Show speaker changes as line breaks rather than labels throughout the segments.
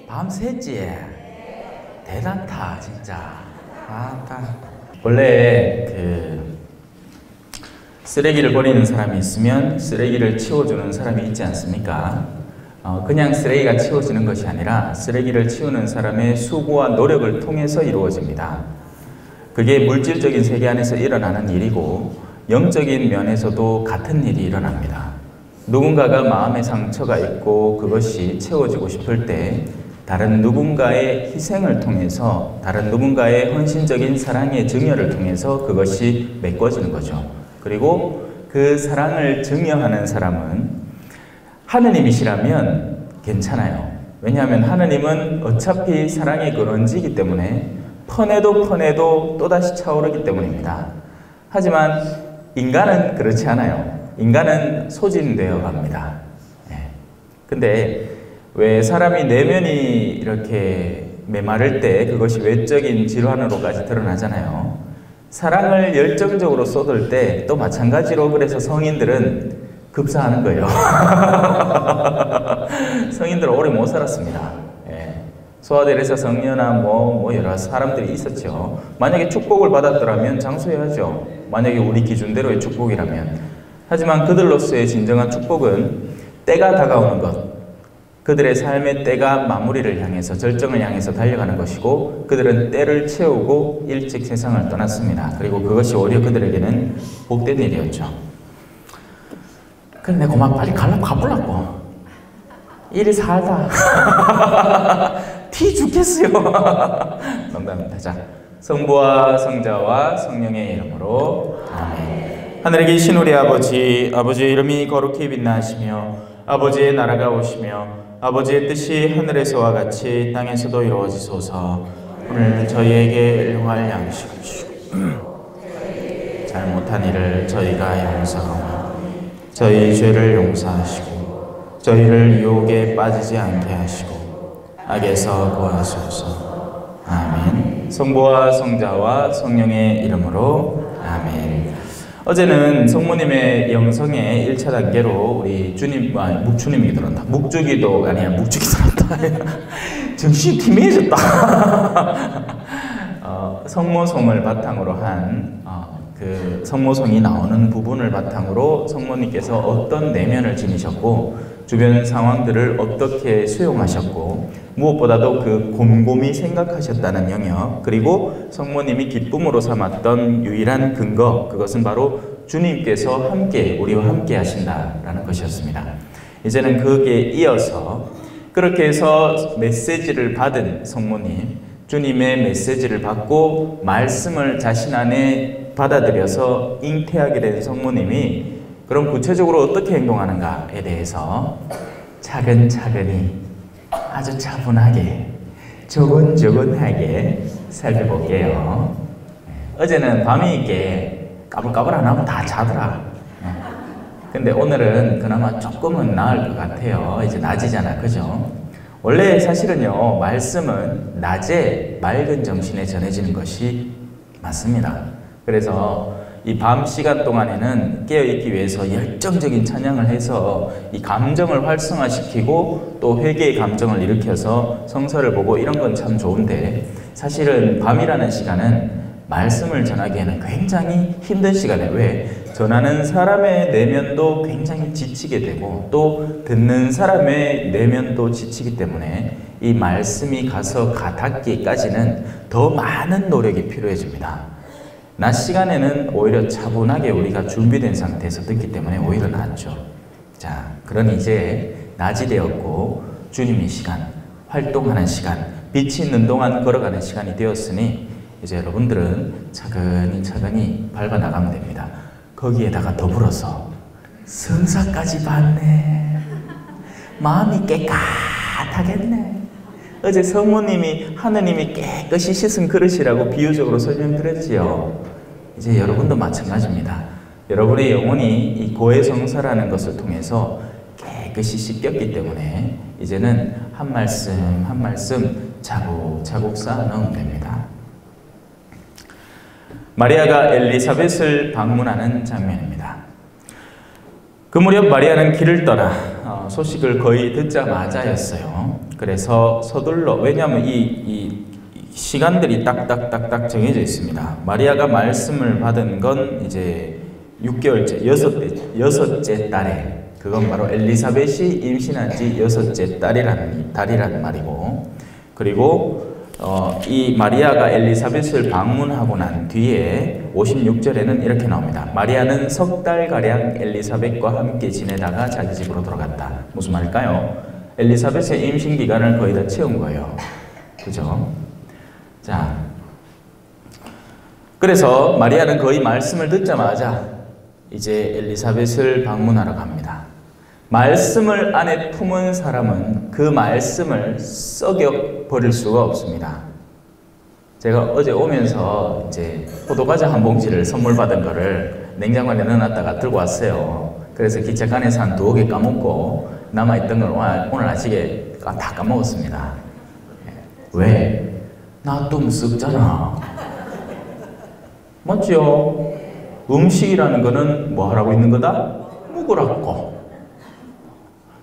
밤새지? 대단타 진짜. 원래 쓰레기를 버리는 사람이 있으면 쓰레기를 치워주는 사람이 있지 않습니까? 그냥 쓰레기가 치워지는 것이 아니라 쓰레기를 치우는 사람의 수고와 노력을 통해서 이루어집니다. 그게 물질적인 세계 안에서 일어나는 일이고 영적인 면에서도 같은 일이 일어납니다. 누군가가 마음의 상처가 있고 그것이 채워지고 싶을 때 다른 누군가의 희생을 통해서, 다른 누군가의 헌신적인 사랑의 증여를 통해서 그것이 메꿔지는 거죠. 그리고 그 사랑을 증여하는 사람은 하느님이시라면 괜찮아요. 왜냐하면 하느님은 어차피 사랑의 근원지이기 때문에 퍼내도 또다시 차오르기 때문입니다. 하지만 인간은 그렇지 않아요. 인간은 소진되어 갑니다. 근데 왜 사람이 내면이 이렇게 메마를 때 그것이 외적인 질환으로까지 드러나잖아요. 사랑을 열정적으로 쏟을 때 또 마찬가지로 그래서 성인들은 급사하는 거예요. 성인들은 오래 못 살았습니다. 소아데레사 성녀나 뭐 여러 사람들이 있었죠. 만약에 축복을 받았더라면 장수해야죠. 만약에 우리 기준대로의 축복이라면. 하지만 그들로서의 진정한 축복은 때가 다가오는 것, 그들의 삶의 때가 마무리를 향해서, 절정을 향해서 달려가는 것이고 그들은 때를 채우고 일찍 세상을 떠났습니다. 그리고 그것이 오히려 그들에게는 복된 일이었죠. 근데 고마 빨리 가보려고. 일이 살다. 티 죽겠어요. 농담입니다. 자, 성부와 성자와 성령의 이름으로 아멘. 하늘에 계신 우리 아버지, 아버지의 이름이 거룩히 빛나시며 아버지의 나라가 오시며 아버지의 뜻이 하늘에서와 같이 땅에서도 이루어지소서. 오늘 저희에게 일용할 양식을 주시고 잘못한 일을 저희가 용서하고 저희 죄를 용서하시고 저희를 유혹에 빠지지 않게 하시고 악에서 구하소서. 아멘. 성부와 성자와 성령의 이름으로 아멘. 어제는 성모님의 영성의 1차 단계로 우리 묵주님이 들었다. 묵주기도 아니야, 묵주기 들었다. 정신이 희미해졌다. 성모송을 바탕으로 한 그 성모송이 나오는 부분을 바탕으로 성모님께서 어떤 내면을 지니셨고 주변 상황들을 어떻게 수용하셨고 무엇보다도 그 곰곰이 생각하셨다는 영역, 그리고 성모님이 기쁨으로 삼았던 유일한 근거, 그것은 바로 주님께서 우리와 함께 하신다라는 것이었습니다. 이제는 거기에 이어서 그렇게 해서 메시지를 받은 성모님, 주님의 메시지를 받고 말씀을 자신 안에 받아들여서 잉태하게 된 성모님이 그럼 구체적으로 어떻게 행동하는가에 대해서 차근차근히 아주 차분하게 조근조근하게 살펴볼게요. 어제는 밤이 있게 까불까불 안 하면 다 자더라. 근데 오늘은 그나마 조금은 나을 것 같아요. 이제 낮이잖아, 그죠? 원래 사실은요, 말씀은 낮에 맑은 정신에 전해지는 것이 맞습니다. 그래서 이 밤 시간 동안에는 깨어있기 위해서 열정적인 찬양을 해서 이 감정을 활성화시키고 또 회개의 감정을 일으켜서 성서를 보고 이런 건 참 좋은데, 사실은 밤이라는 시간은 말씀을 전하기에는 굉장히 힘든 시간에, 왜? 전하는 사람의 내면도 굉장히 지치게 되고 또 듣는 사람의 내면도 지치기 때문에 이 말씀이 가서 닿기까지는 더 많은 노력이 필요해집니다. 낮 시간에는 오히려 차분하게 우리가 준비된 상태에서 듣기 때문에 오히려 낫죠. 자, 그러니 이제 낮이 되었고 주님의 시간, 활동하는 시간, 빛이 있는 동안 걸어가는 시간이 되었으니 이제 여러분들은 차근히 밟아 나가면 됩니다. 거기에다가 더불어서 성사까지 받네. 마음이 깨끗하겠네. 어제 성모님이 하느님이 깨끗이 씻은 그릇이라고 비유적으로 설명드렸지요. 이제 여러분도 마찬가지입니다. 여러분의 영혼이 이 고해성사라는 것을 통해서 깨끗이 씻겼기 때문에 이제는 한 말씀 한 말씀 차곡차곡 쌓아 넣으면 됩니다. 마리아가 엘리사벳을 방문하는 장면입니다. 그 무렵 마리아는 길을 떠나 소식을 거의 듣자마자였어요. 그래서 서둘러, 왜냐하면 이 시간들이 딱딱딱딱 정해져 있습니다. 마리아가 말씀을 받은 건 이제 6개월째, 여섯째 달에, 그건 바로 엘리사벳이 임신한 지 여섯째 달이라는 말이고, 그리고 이 마리아가 엘리사벳을 방문하고 난 뒤에 56절에는 이렇게 나옵니다. 마리아는 석 달가량 엘리사벳과 함께 지내다가 자기 집으로 돌아갔다. 무슨 말일까요? 엘리사벳의 임신 기간을 거의 다 채운 거예요. 그죠? 자, 그래서 마리아는 거의 말씀을 듣자마자 이제 엘리사벳을 방문하러 갑니다. 말씀을 안에 품은 사람은 그 말씀을 썩여 버릴 수가 없습니다. 제가 어제 오면서 이제 포도과자 한 봉지를 선물 받은 거를 냉장고 안에 넣어놨다가 들고 왔어요. 그래서 기차간에서 한 2개 까먹고 남아있던 걸 오늘 아침에 다 까먹었습니다. 왜? 놔두면 썩잖아. 맞죠? 음식이라는 거는 뭐 하라고 있는 거다? 묵으라고.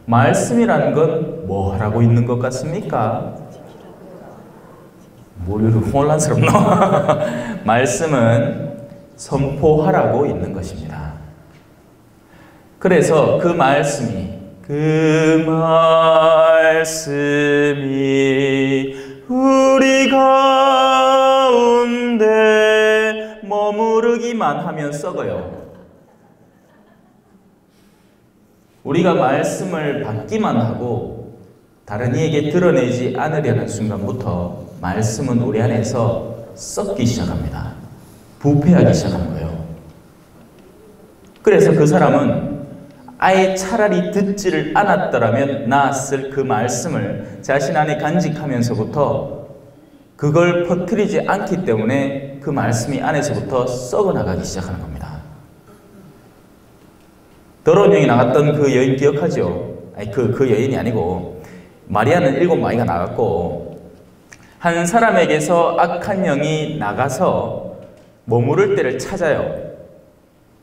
말씀이라는 건 뭐 하라고 있는 것 같습니까? 뭘 이렇게 혼란스럽노? 말씀은 선포하라고 있는 것입니다. 그래서 그 말씀이 우리 가운데 머무르기만 하면 썩어요. 우리가 말씀을 받기만 하고 다른 이에게 드러내지 않으려는 순간부터 말씀은 우리 안에서 썩기 시작합니다. 부패하기 시작하는 거예요. 그래서 그 사람은 아예 차라리 듣지를 않았더라면 나았을 그 말씀을 자신 안에 간직하면서부터 그걸 퍼뜨리지 않기 때문에 그 말씀이 안에서부터 썩어나가기 시작하는 겁니다. 더러운 영이 나갔던 그 여인 기억하죠? 아니 그 여인이 아니고 마리아는 7마리가 나갔고 한 사람에게서 악한 영이 나가서 머무를 때를 찾아요.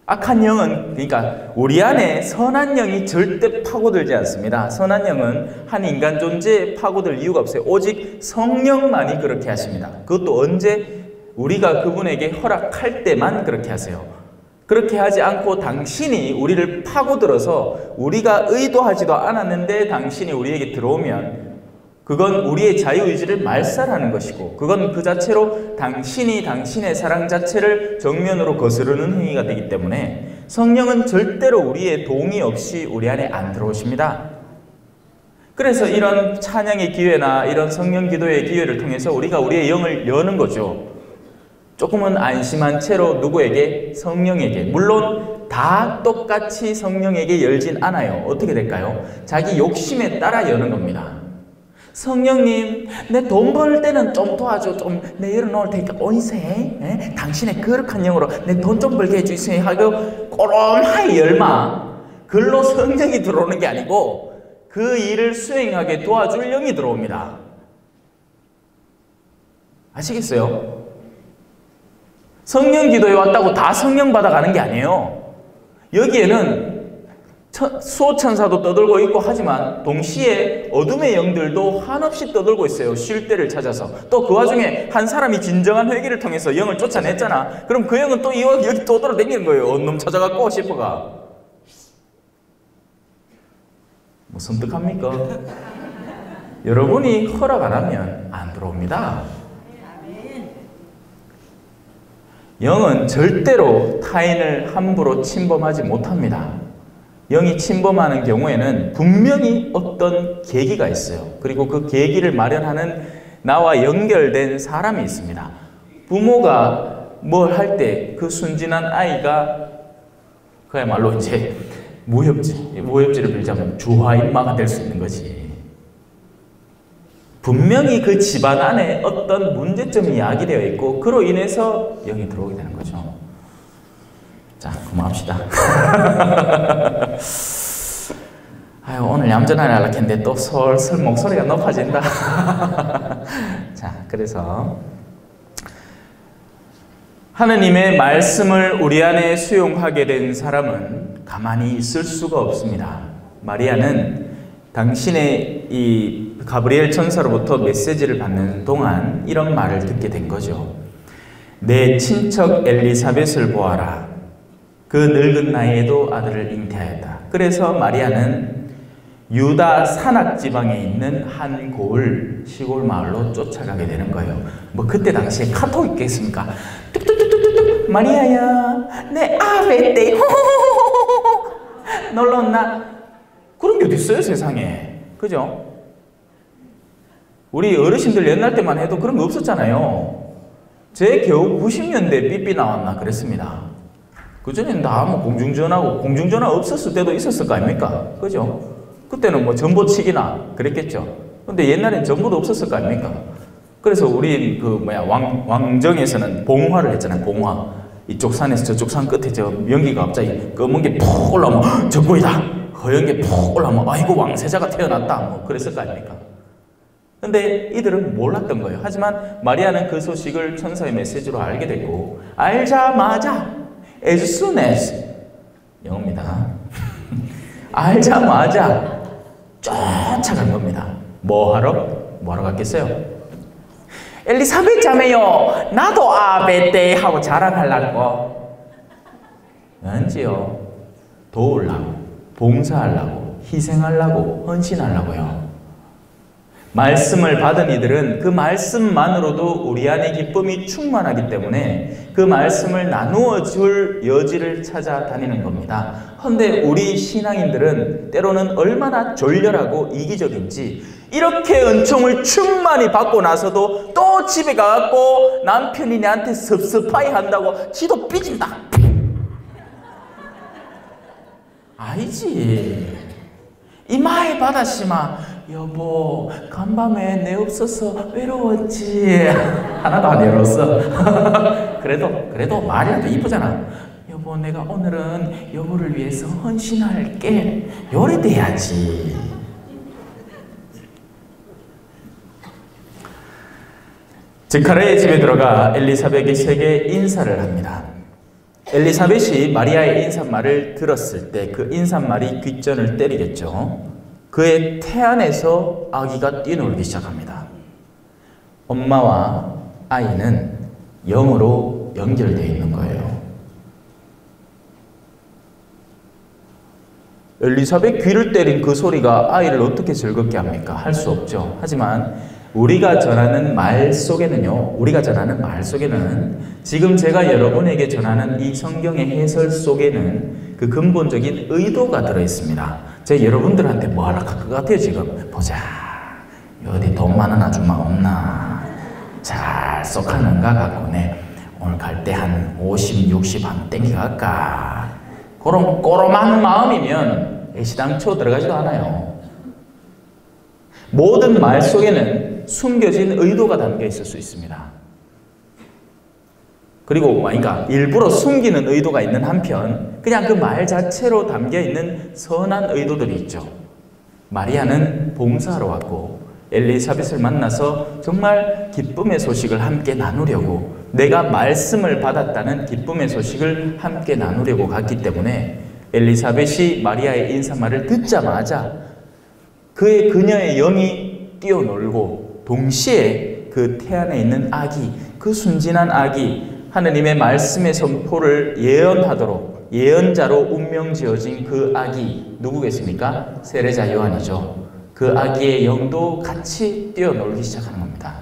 악한 영은 그러니까 우리 안에 선한 영이 절대 파고들지 않습니다. 선한 영은 한 인간 존재에 파고들 이유가 없어요. 오직 성령만이 그렇게 하십니다. 그것도 언제? 우리가 그분에게 허락할 때만 그렇게 하세요. 그렇게 하지 않고 당신이 우리를 파고들어서 우리가 의도하지도 않았는데 당신이 우리에게 들어오면 그건 우리의 자유의지를 말살하는 것이고 그건 그 자체로 당신이 당신의 사랑 자체를 정면으로 거스르는 행위가 되기 때문에 성령은 절대로 우리의 동의 없이 우리 안에 안 들어오십니다. 그래서 이런 찬양의 기회나 이런 성령 기도의 기회를 통해서 우리가 우리의 영을 여는 거죠. 조금은 안심한 채로 누구에게? 성령에게. 물론 다 똑같이 성령에게 열진 않아요. 어떻게 될까요? 자기 욕심에 따라 여는 겁니다. 성령님, 내 돈 벌 때는 좀 도와줘. 좀 내 열어놓을 테니까 오이세. 당신의 거룩한 영으로 내 돈 좀 벌게 해주세요. 하고 꼬롬하게 열마. 글로 성령이 들어오는 게 아니고 그 일을 수행하게 도와줄 영이 들어옵니다. 아시겠어요? 성령 기도에 왔다고 다 성령 받아가는 게 아니에요. 여기에는 수호천사도 떠들고 있고 하지만 동시에 어둠의 영들도 한없이 떠들고 있어요. 쉴 때를 찾아서. 또 그 와중에 한 사람이 진정한 회개를 통해서 영을 쫓아냈잖아. 그럼 그 영은 또 여기 또 돌아다니는 거예요. 언놈 찾아갖고 싶어가. 뭐 섬뜩합니까? 여러분이 허락 안 하면 안 들어옵니다. 영은 절대로 타인을 함부로 침범하지 못합니다. 영이 침범하는 경우에는 분명히 어떤 계기가 있어요. 그리고 그 계기를 마련하는 나와 연결된 사람이 있습니다. 부모가 뭘 할 때 그 순진한 아이가 그야말로 이제 무협지를 빌자면 주화인마가 될 수 있는 거지. 분명히 그 집안 안에 어떤 문제점이 야기되어 있고 그로 인해서 영이 들어오게 되는 거죠. 자, 그만합시다. 아유, 오늘 얌전하게 하려고 했는데 또 솔솔 목소리가 높아진다. 자, 그래서 하느님의 말씀을 우리 안에 수용하게 된 사람은 가만히 있을 수가 없습니다. 마리아는 당신의 이 가브리엘 천사로부터 메시지를 받는 동안 이런 말을 듣게 된 거죠. 내 친척 엘리사벳을 보아라. 그 늙은 나이에도 아들을 잉태하였다. 그래서 마리아는 유다 산악지방에 있는 한 고을 시골 마을로 쫓아가게 되는 거예요. 뭐 그때 당시에 카톡 있겠습니까? 뚝뚝뚝뚝뚝 마리아야 내 아베떼 놀러 온나? 그런 게 어디 있어요 세상에. 그죠? 우리 어르신들 옛날 때만 해도 그런 거 없었잖아요. 제 겨우 90년대 삐삐 나왔나 그랬습니다. 그전에는 다 뭐 공중전화 없었을 때도 있었을 거 아닙니까? 그죠? 그때는 뭐 전보치기나 그랬겠죠. 근데 옛날엔 전보도 없었을 거 아닙니까? 그래서 우리 왕정에서는 봉화를 했잖아요. 봉화. 이쪽 산에서 저쪽 산 끝에 저 연기가 갑자기 검은 게 푹 올라오면 적고이다. 허연 게 푹 올라오면 아이고 왕세자가 태어났다. 뭐 그랬을 거 아닙니까? 근데 이들은 몰랐던 거예요. 하지만 마리아는 그 소식을 천사의 메시지로 알게 됐고, 알자마자 as soon as 영어입니다. 알자마자 쫓아간 겁니다. 뭐하러 갔겠어요? 엘리사벳 자매요, 나도 아베떼 하고 자랑하려고. 왠지요, 도우려고, 봉사하려고, 희생하려고, 헌신하려고요. 말씀을 받은 이들은 그 말씀만으로도 우리 안에 기쁨이 충만하기 때문에 그 말씀을 나누어 줄 여지를 찾아다니는 겁니다. 그런데 우리 신앙인들은 때로는 얼마나 졸렬하고 이기적인지 이렇게 은총을 충만히 받고 나서도 또 집에 가갖고 남편이 내한테 섭섭하이 한다고 지도 삐진다. 아니지. 이마에 받았시마. 여보, 간밤에 내 없어서 외로웠지. 하나도 안 외로웠어. 그래도 말이라도 이쁘잖아. 여보, 내가 오늘은 여보를 위해서 헌신할게. 요래 돼야지. 지카르의 집에 들어가 엘리사벳에게 인사를 합니다. 엘리사벳이 마리아의 인사말을 들었을 때 그 인사말이 귓전을 때리겠죠. 그의 태안에서 아기가 뛰놀기 시작합니다. 엄마와 아이는 영으로 연결되어 있는 거예요. 엘리사벳 귀를 때린 그 소리가 아이를 어떻게 즐겁게 합니까? 할 수 없죠. 하지만 우리가 전하는 말 속에는요, 지금 제가 여러분에게 전하는 이 성경의 해설 속에는 그 근본적인 의도가 들어있습니다. 제가 여러분들한테 뭐 하려고 할 것 같아요, 지금? 보자. 어디 돈 많은 아줌마 없나? 잘 쏙하는가 갖고 내 오늘 갈 때 한 50, 60 한 땡기 갈까? 그런 꼬롬한 마음이면 애시당초 들어가지도 않아요. 모든 말 속에는 숨겨진 의도가 담겨 있을 수 있습니다. 그리고 그러니까 일부러 숨기는 의도가 있는 한편 그냥 그 말 자체로 담겨 있는 선한 의도들이 있죠. 마리아는 봉사하러 왔고 엘리사벳을 만나서 정말 기쁨의 소식을 함께 나누려고, 내가 말씀을 받았다는 기쁨의 소식을 함께 나누려고 갔기 때문에 엘리사벳이 마리아의 인사말을 듣자마자 그녀의 영이 뛰어놀고 동시에 그 태안에 있는 아기, 그 순진한 아기, 하느님의 말씀의 선포를 예언하도록 예언자로 운명 지어진 그 아기 누구겠습니까? 세례자 요한이죠. 그 아기의 영도 같이 뛰어놀기 시작하는 겁니다.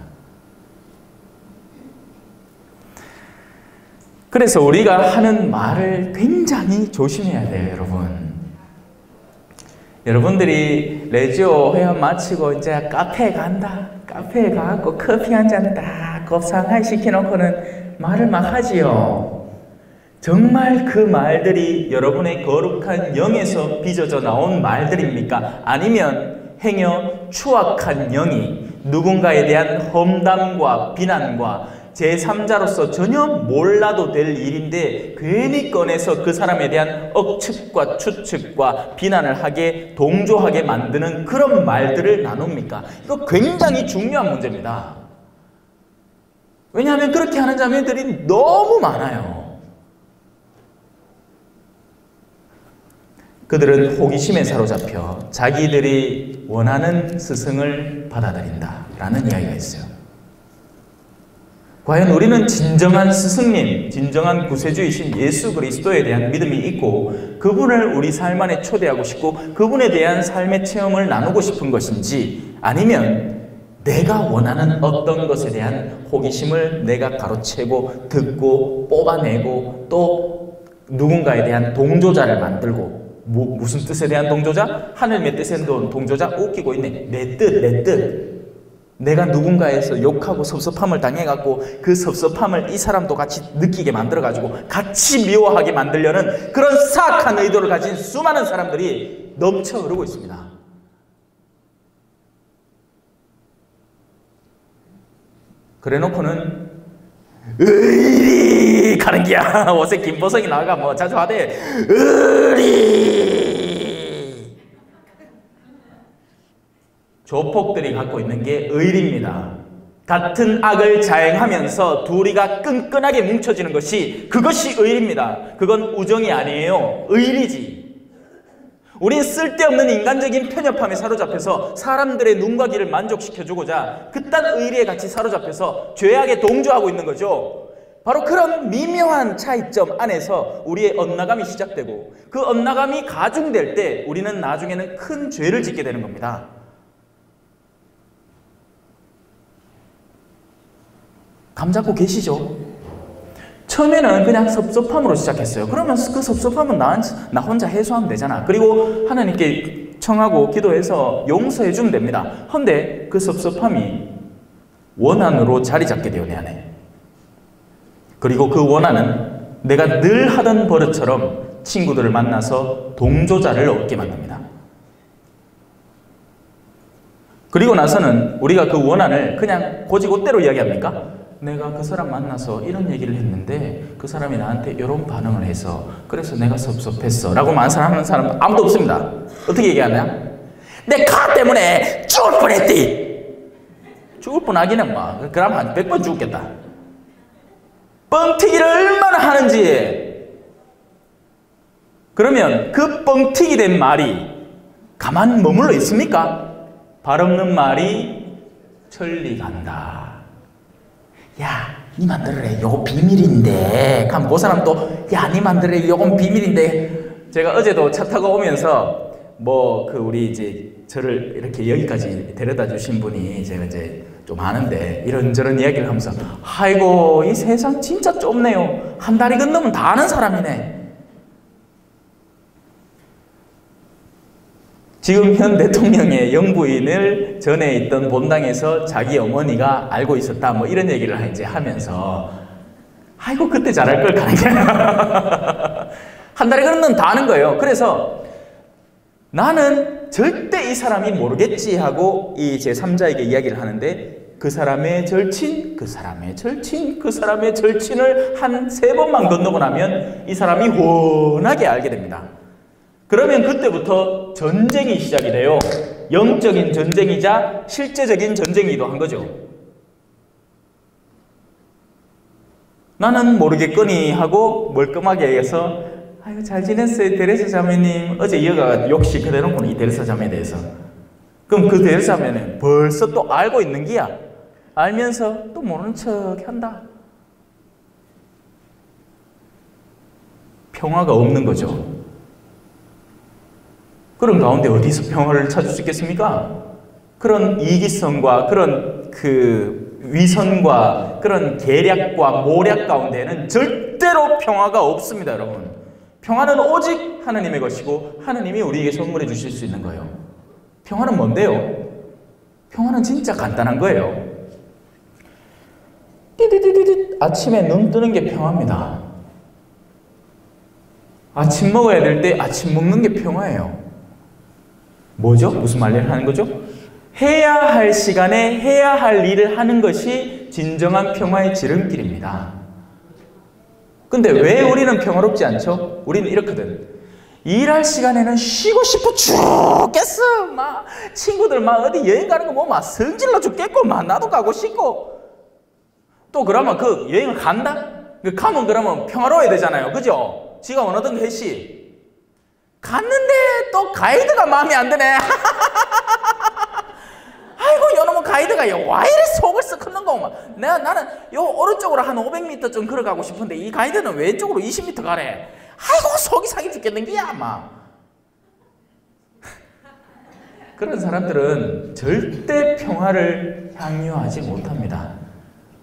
그래서 우리가 하는 말을 굉장히 조심해야 돼요, 여러분. 여러분들이 레지오 회원 마치고 이제 카페에 간다. 카페에 가갖고 커피 한 잔 딱 곱상하게 시켜놓고는 말을 막 하지요. 정말 그 말들이 여러분의 거룩한 영에서 빚어져 나온 말들입니까? 아니면 행여 추악한 영이 누군가에 대한 험담과 비난과 제3자로서 전혀 몰라도 될 일인데 괜히 꺼내서 그 사람에 대한 억측과 추측과 비난을 하게 동조하게 만드는 그런 말들을 나눕니까? 이거 굉장히 중요한 문제입니다. 왜냐하면 그렇게 하는 자매들이 너무 많아요. 그들은 호기심에 사로잡혀 자기들이 원하는 스승을 받아들인다라는 이야기가 있어요. 과연 우리는 진정한 스승님, 진정한 구세주이신 예수 그리스도에 대한 믿음이 있고 그분을 우리 삶 안에 초대하고 싶고 그분에 대한 삶의 체험을 나누고 싶은 것인지, 아니면 내가 원하는 어떤 것에 대한 호기심을 내가 가로채고 듣고 뽑아내고 또 누군가에 대한 동조자를 만들고, 무슨 뜻에 대한 동조자? 하늘의 뜻에 대한 동조자? 웃기고 있네. 내 뜻. 내가 누군가에서 욕하고 섭섭함을 당해갖고 그 섭섭함을 이 사람도 같이 느끼게 만들어가지고 같이 미워하게 만들려는 그런 사악한 의도를 가진 수많은 사람들이 넘쳐 흐르고 있습니다. 그래놓고는 의리 가는 기야. 어제 김보성이 나가 뭐 자주 하대. 의리. 조폭들이 갖고 있는 게 의리입니다. 같은 악을 자행하면서 둘이가 끈끈하게 뭉쳐지는 것이, 그것이 의리입니다. 그건 우정이 아니에요. 의리지. 우린 쓸데없는 인간적인 편협함에 사로잡혀서 사람들의 눈과 귀를 만족시켜주고자 그딴 의리에 같이 사로잡혀서 죄악에 동조하고 있는 거죠. 바로 그런 미묘한 차이점 안에서 우리의 엇나감이 시작되고, 그 엇나감이 가중될 때 우리는 나중에는 큰 죄를 짓게 되는 겁니다. 감 잡고 계시죠? 처음에는 그냥 섭섭함으로 시작했어요. 그러면 그 섭섭함은 나 혼자 해소하면 되잖아. 그리고 하나님께 청하고 기도해서 용서해 주면 됩니다. 그런데 그 섭섭함이 원한으로 자리 잡게 돼요, 내 안에. 그리고 그 원한은 내가 늘 하던 버릇처럼 친구들을 만나서 동조자를 얻게 만듭니다. 그리고 나서는 우리가 그 원한을 그냥 고지고대로 이야기합니까? 내가 그 사람 만나서 이런 얘기를 했는데 그 사람이 나한테 이런 반응을 해서 그래서 내가 섭섭했어 라고 하는 사람 아무도 없습니다. 어떻게 얘기하냐? 내 카 때문에 죽을 뻔했디. 죽을 뻔하기는 뭐 그럼 한 100번 죽겠다. 뻥튀기를 얼마나 하는지. 그러면 그 뻥튀기 된 말이 가만 머물러 있습니까? 발 없는 말이 천리 간다. 야, 니만 들으래. 요거 비밀인데. 그럼 그 사람 또, 야, 니만 들으래. 요건 비밀인데. 제가 어제도 차 타고 오면서, 우리 저를 이렇게 여기까지 데려다 주신 분이 제가 좀 아는데, 이런저런 이야기를 하면서, 아이고, 이 세상 진짜 좁네요. 한 다리 건너면 다 아는 사람이네. 지금 현 대통령의 영부인을 전에 있던 본당에서 자기 어머니가 알고 있었다, 뭐 이런 얘기를 이제 하면서, 아이고, 그때 잘할 걸 가는 게 한 달에 그런 건 다 아는 거예요. 그래서 나는 절대 이 사람이 모르겠지 하고 이 제3자에게 이야기를 하는데, 그 사람의 절친, 그 사람의 절친, 그 사람의 절친을 한 3번만 건너고 나면 이 사람이 훤하게 알게 됩니다. 그러면 그때부터 전쟁이 시작이 돼요. 영적인 전쟁이자 실제적인 전쟁이기도 한 거죠. 나는 모르겠거니 하고 멀끔하게 해서, 아유, 잘 지냈어요, 데레사 자매님. 어제 이어가 욕시 그대로는 이 데레사 자매에 대해서. 그럼 그 데레사 자매는 벌써 또 알고 있는 기야. 알면서 또 모르는 척 한다. 평화가 없는 거죠. 그런 가운데 어디서 평화를 찾을 수 있겠습니까? 그런 이기성과 그런 위선과 그런 계략과 모략 가운데에는 절대로 평화가 없습니다, 여러분. 평화는 오직 하나님의 것이고 하나님이 우리에게 선물해 주실 수 있는 거예요. 평화는 뭔데요? 평화는 진짜 간단한 거예요. 띠디디디디 아침에 눈 뜨는 게 평화입니다. 아침 먹어야 될 때 아침 먹는 게 평화예요. 뭐죠? 무슨 말을 하는 거죠? 해야 할 시간에 해야 할 일을 하는 것이 진정한 평화의 지름길입니다. 근데 왜 우리는 평화롭지 않죠? 우리는 이렇거든. 일할 시간에는 쉬고 싶어 죽겠어. 막 친구들 막 어디 여행 가는 거 뭐 막 성질나 죽겠고 막 나도 가고 싶고. 또 그러면 그 여행을 간다? 가면 그러면 평화로워야 되잖아요. 그죠? 지가 원하던 거 했시. 갔는데 또 가이드가 마음에 안 드네. 아이고 요놈의 가이드가 왜 이래 속을 썩 kry는 거. 나는 요 오른쪽으로 한 500m 좀 걸어가고 싶은데 이 가이드는 왼쪽으로 20m 가래. 아이고 속이 상해 죽겠는 게야 막. 그런 사람들은 절대 평화를 향유하지 못합니다.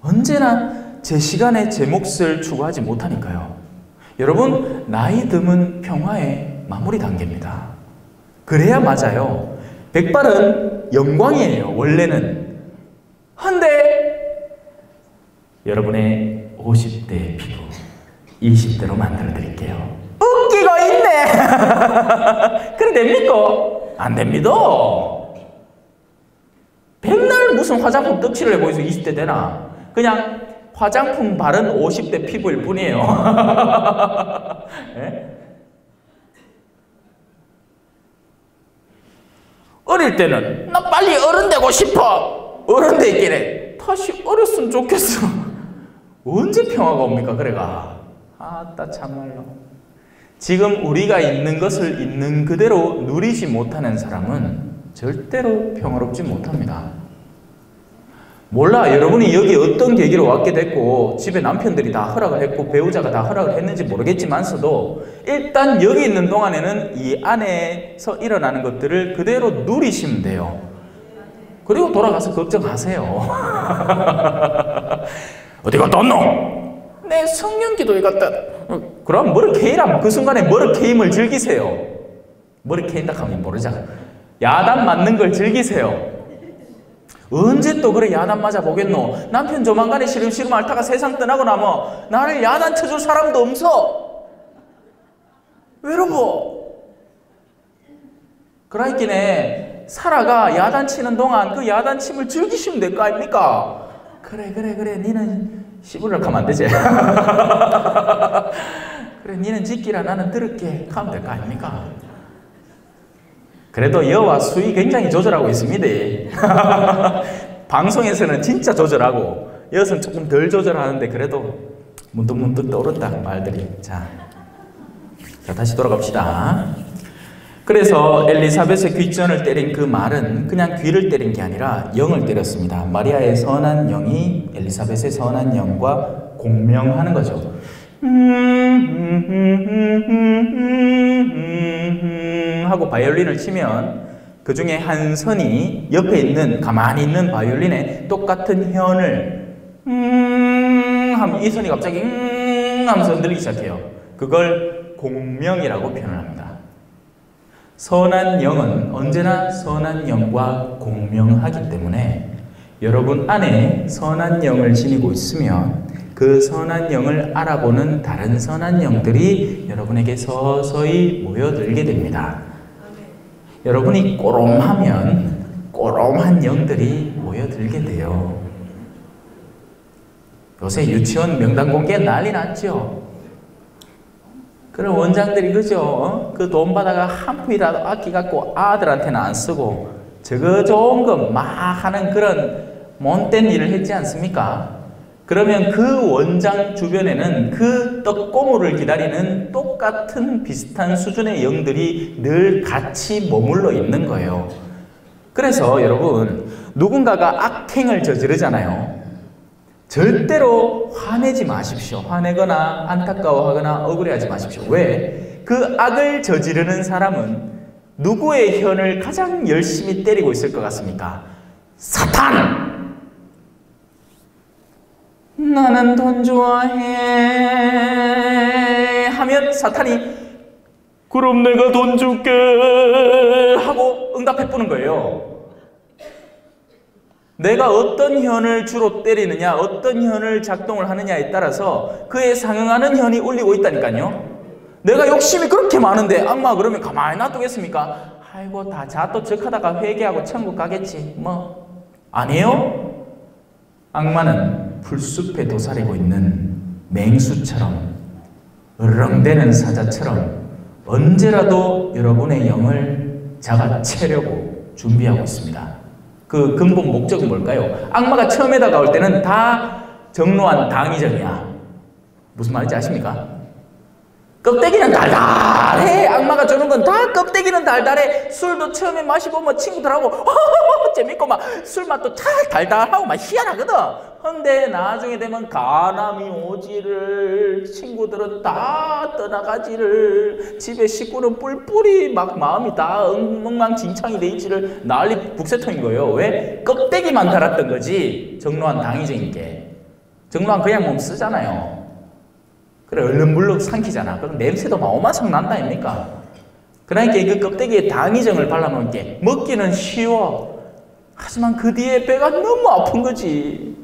언제나 제 시간에 제 몫을 추구하지 못하니까요. 여러분, 나이 듦은 평화의 마무리 단계입니다. 그래야 맞아요. 백발은 영광이에요, 원래는. 한데 여러분의 50대 피부 20대로 만들어 드릴게요. 웃기고 있네. 그래 됩니까? 안 됩니다. 백날 무슨 화장품 떡칠을 해보이소 20대 되나? 그냥 화장품 바른 50대 피부일 뿐이에요. 네? 어릴 때는 나 빨리 어른 되고 싶어. 어른 되기래. 다시 어렸으면 좋겠어. 언제 평화가 옵니까? 그래가. 아따 참말로. 지금 우리가 있는 것을 있는 그대로 누리지 못하는 사람은 절대로 평화롭지 못합니다. 몰라, 여러분이 여기 어떤 계기로 왔게 됐고 집에 남편들이 다 허락을 했고 배우자가 다 허락을 했는지 모르겠지만서도 일단 여기 있는 동안에는 이 안에서 일어나는 것들을 그대로 누리시면 돼요. 그리고 돌아가서 걱정하세요. 어디 갔다 왔노? 내 성령기도에 갔다. 그럼 머리 케이라면 그 순간에 머리 케임을 즐기세요. 머리 케인다 하면 모르잖아. 야단 맞는 걸 즐기세요. 언제 또 그래 야단 맞아 보겠노? 남편 조만간에 시름시름 앓다가 세상 떠나고 나면 나를 야단 쳐줄 사람도 없어. 외로워. 그러니까 살아가 야단 치는 동안 그 야단 침을 즐기시면 될 거 아닙니까? 그래 니는 시부를 가면 안 되지. 그래 니는 짓기라 나는 들을게 하면 될 거 아닙니까? 그래도 여와 수위 굉장히 조절하고 있습니다. 방송에서는 진짜 조절하고 여기서는 조금 덜 조절하는데 그래도 문득문득 떠오른다 말들이. 자 다시 돌아갑시다. 그래서 엘리사벳의 귓전을 때린 그 말은 그냥 귀를 때린 게 아니라 영을 때렸습니다. 마리아의 선한 영이 엘리사벳의 선한 영과 공명하는 거죠. 하고 바이올린을 치면 그 중에 한 선이 옆에 있는 가만히 있는 바이올린에 똑같은 현을 하면 이 선이 갑자기 하면서 흔들리기 시작해요. 그걸 공명이라고 표현을 합니다. 선한 영은 언제나 선한 영과 공명하기 때문에 여러분 안에 선한 영을 지니고 있으면 그 선한 영을 알아보는 다른 선한 영들이 여러분에게 서서히 모여들게 됩니다. 여러분이 꼬롬하면 꼬롬한 영들이 모여들게 돼요. 요새 유치원 명단 공개 난리 났죠. 그런 원장들이 그죠? 그 돈 받아가 한 푼이라도 아끼갖고 아들한테는 안 쓰고 저거 좋은 거 막 하는 그런 못된 일을 했지 않습니까? 그러면 그 원장 주변에는 그 떡고물을 기다리는 똑같은 비슷한 수준의 영들이 늘 같이 머물러 있는 거예요. 그래서 여러분 누군가가 악행을 저지르잖아요. 절대로 화내지 마십시오. 화내거나 안타까워하거나 억울해하지 마십시오. 왜? 그 악을 저지르는 사람은 누구의 현을 가장 열심히 때리고 있을 것 같습니까? 사탄! 나는 돈 좋아해 하면 사탄이 그럼 내가 돈 줄게 하고 응답해 보는 거예요. 내가 어떤 현을 주로 때리느냐, 어떤 현을 작동을 하느냐에 따라서 그에 상응하는 현이 울리고 있다니까요. 내가 욕심이 그렇게 많은데 악마 그러면 가만히 놔두겠습니까? 아이고 다 자또 적하다가 회개하고 천국 가겠지 뭐. 아니에요. 악마는 풀숲에 도사리고 있는 맹수처럼 으르렁대는 사자처럼 언제라도 여러분의 영을 잡아채려고 준비하고 있습니다. 그 근본 목적은 뭘까요? 악마가 처음에 다가올 때는 다 정로한 당이정이야. 무슨 말인지 아십니까? 껍데기는 달달해. 악마가 주는 건 다 껍데기는 달달해. 술도 처음에 마시고 친구들하고 재밌고 막 술 맛도 잘 달달하고 막 희한하거든. 근데 나중에 되면 가남이 오지를, 친구들은 다 떠나가지를, 집에 식구는 뿔뿔이 막 마음이 다 엉망진창이 돼 있지를 난리 북새통인 거예요. 왜? 껍데기만 달았던 거지. 정로한 당위적인 게. 정로한 그냥 몸 쓰잖아요. 그래, 얼른 물로 삼키잖아. 그럼 냄새도 막 오만상 난다 아닙니까? 그러니까 그 껍데기에 당위정을 발라놓은 게 먹기는 쉬워. 하지만 그 뒤에 배가 너무 아픈 거지.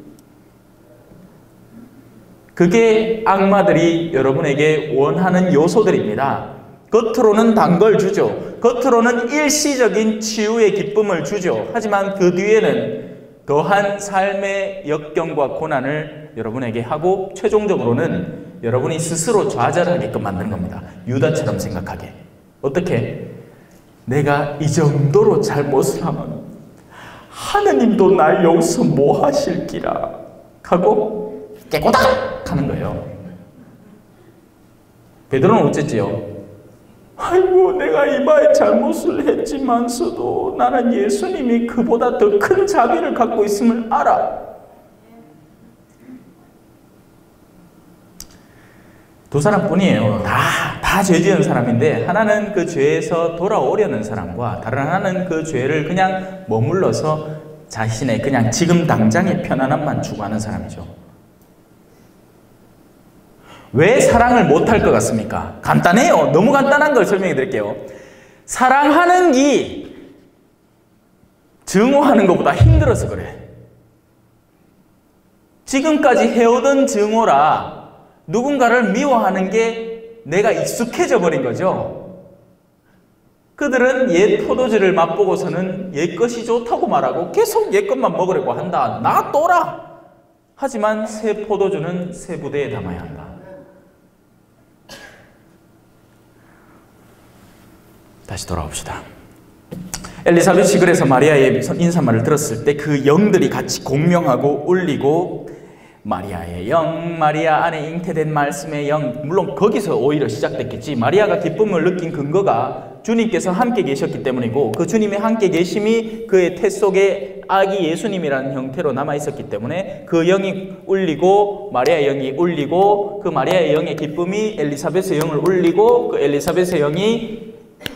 그게 악마들이 여러분에게 원하는 요소들입니다. 겉으로는 단 걸 주죠. 겉으로는 일시적인 치유의 기쁨을 주죠. 하지만 그 뒤에는 더한 삶의 역경과 고난을 여러분에게 하고 최종적으로는 여러분이 스스로 좌절하게끔 만드는 겁니다. 유다처럼 생각하게. 어떻게? 내가 이 정도로 잘못을 하면 하느님도 날 여기서 뭐 하실기라 하고 깨꼬닥 하는 거예요. 베드로는 어쨌지요? 아이고, 내가 이마에 잘못을 했지만서도 나는 예수님이 그보다 더 큰 자비를 갖고 있음을 알아. 두 사람뿐이에요. 다 죄 지은 사람인데, 하나는 그 죄에서 돌아오려는 사람과 다른 하나는 그 죄를 그냥 머물러서 자신의 그냥 지금 당장의 편안함만 추구하는 사람이죠. 왜 사랑을 못할 것 같습니까? 간단해요. 너무 간단한 걸 설명해 드릴게요. 사랑하는 게 증오하는 것보다 힘들어서 그래. 지금까지 해오던 증오라 누군가를 미워하는 게 내가 익숙해져 버린 거죠. 그들은 옛 포도주를 맛보고서는 옛 것이 좋다고 말하고 계속 옛 것만 먹으려고 한다. 놔둬라. 하지만 새 포도주는 새 부대에 담아야 한다. 다시 돌아옵시다. 엘리사벳이 그래서 마리아의 인사말을 들었을 때 그 영들이 같이 공명하고 울리고, 마리아의 영, 마리아 안에 잉태된 말씀의 영, 물론 거기서 오히려 시작됐겠지. 마리아가 기쁨을 느낀 근거가 주님께서 함께 계셨기 때문이고, 그 주님의 함께 계심이 그의 태 속에 아기 예수님이라는 형태로 남아있었기 때문에 그 영이 울리고, 마리아의 영이 울리고, 그 마리아의 영의 기쁨이 엘리사벳의 영을 울리고, 그 엘리사벳의 영이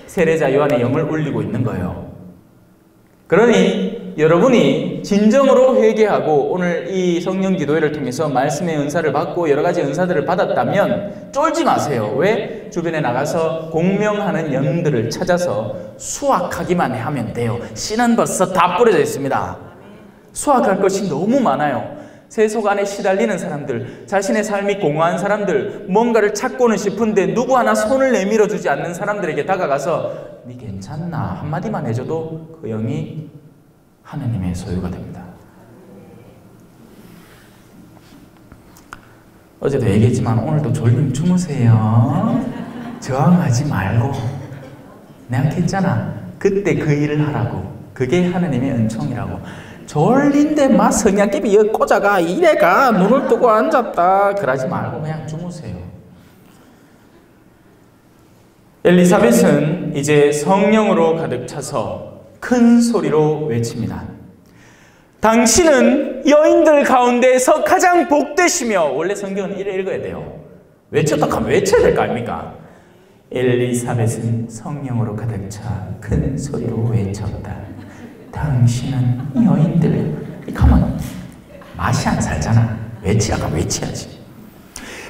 세례자 요한의 영을 울리고 있는 거예요. 그러니 여러분이 진정으로 회개하고 오늘 이 성령 기도회를 통해서 말씀의 은사를 받고 여러 가지 은사들을 받았다면 쫄지 마세요. 왜? 주변에 나가서 공명하는 영들을 찾아서 수확하기만 하면 돼요. 씨는 벌써 다 뿌려져 있습니다. 수확할 것이 너무 많아요. 세속 안에 시달리는 사람들, 자신의 삶이 공허한 사람들, 뭔가를 찾고는 싶은데 누구 하나 손을 내밀어 주지 않는 사람들에게 다가가서 니 괜찮나? 한마디만 해줘도 그 영이 하느님의 소유가 됩니다. 어제도 얘기했지만 오늘도 졸리면 주무세요. 저항하지 말고. 내가 했잖아. 그때 그 일을 하라고. 그게 하느님의 은총이라고. 졸린데 막 성냥개비 여기 꽂아가 이래가 눈을 뜨고 앉았다 그러지 말고 그냥 주무세요. 엘리사벳은 이제 성령으로 가득 차서 큰 소리로 외칩니다. 당신은 여인들 가운데에서 가장 복되시며, 원래 성경은 이래 읽어야 돼요. 외쳤다 하면 외쳐야 될 거 아닙니까? 엘리사벳은 성령으로 가득 차 큰 소리로 외쳤다. 당신은 여인들, 가만 맛이 안 살잖아. 외치라가 외쳐야지.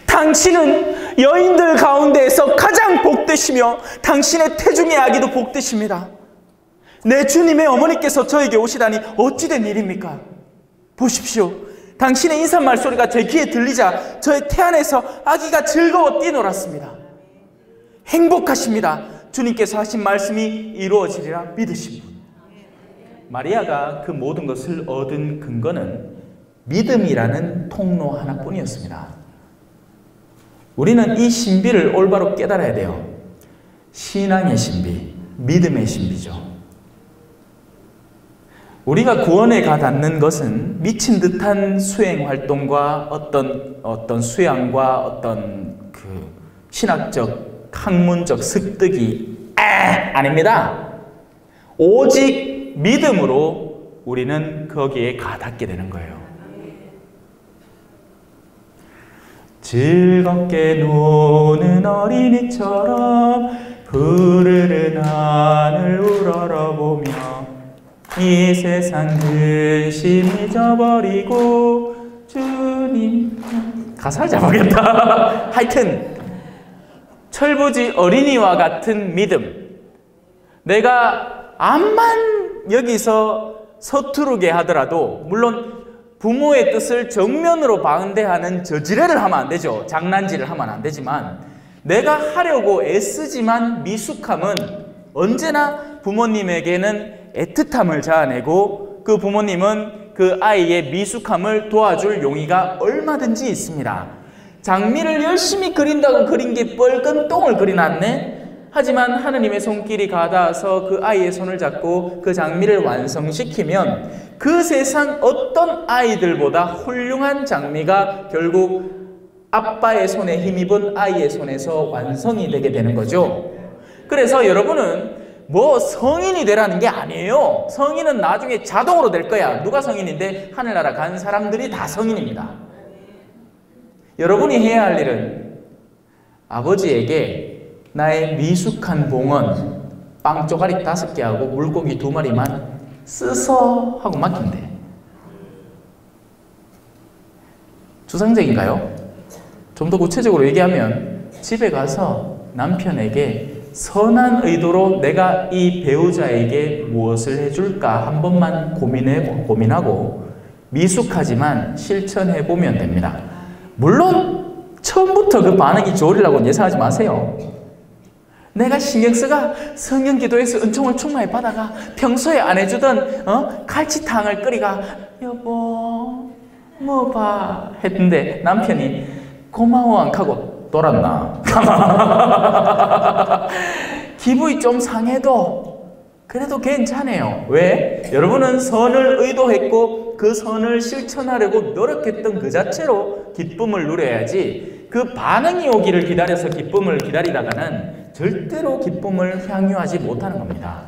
당신은 여인들 가운데에서 가장 복되시며 당신의 태중의 아기도 복되십니다. 내 주님의 어머니께서 저에게 오시다니 어찌된 일입니까? 보십시오. 당신의 인사말 소리가 제 귀에 들리자 저의 태 안에서 아기가 즐거워 뛰놀았습니다. 행복하십니다. 주님께서 하신 말씀이 이루어지리라 믿으신 분. 마리아가 그 모든 것을 얻은 근거는 믿음이라는 통로 하나뿐이었습니다. 우리는 이 신비를 올바로 깨달아야 돼요. 신앙의 신비, 믿음의 신비죠. 우리가 구원에 가 닿는 것은 미친 듯한 수행 활동과 어떤 수양과 어떤 그 신학적, 학문적 습득이 아닙니다. 오직 믿음으로 우리는 거기에 가닿게 되는 거예요. 즐겁게 노는 어린이처럼 푸르른 하늘 우러러보며 이 세상 근심 잊어버리고 주님 가사를 잡아야겠다. 하여튼 철부지 어린이와 같은 믿음. 내가 암만 여기서 서투르게 하더라도 물론 부모의 뜻을 정면으로 반대하는 저지레를 하면 안 되죠. 장난질을 하면 안 되지만 내가 하려고 애쓰지만 미숙함은 언제나 부모님에게는 애틋함을 자아내고 그 부모님은 그 아이의 미숙함을 도와줄 용의가 얼마든지 있습니다. 장미를 열심히 그린다고 그린 게 뻘건 똥을 그려놨네? 하지만 하느님의 손길이 가닿아서 그 아이의 손을 잡고 그 장미를 완성시키면 그 세상 어떤 아이들보다 훌륭한 장미가 결국 아빠의 손에 힘입은 아이의 손에서 완성이 되게 되는 거죠. 그래서 여러분은 뭐 성인이 되라는 게 아니에요. 성인은 나중에 자동으로 될 거야. 누가 성인인데 하늘나라 간 사람들이 다 성인입니다. 여러분이 해야 할 일은 아버지에게 나의 미숙한 봉헌 빵 쪼가리 5개 하고 물고기 2마리만 쓰서 하고 맡긴대. 추상적인가요? 좀 더 구체적으로 얘기하면 집에 가서 남편에게 선한 의도로 내가 이 배우자에게 무엇을 해줄까 한 번만 고민하고 미숙하지만 실천해보면 됩니다. 물론 처음부터 그 반응이 좋으리라고는 예상하지 마세요. 내가 신경쓰가 성경기도에서 은총을 충만히 받아가 평소에 안 해주던 갈치탕을 끓이가 여보 뭐 봐 했는데 남편이 고마워 안 하고 돌았나? 기분이 좀 상해도 그래도 괜찮아요. 왜? 여러분은 선을 의도했고 그 선을 실천하려고 노력했던 그 자체로 기쁨을 누려야지 그 반응이 오기를 기다려서 기쁨을 기다리다가는 절대로 기쁨을 향유하지 못하는 겁니다.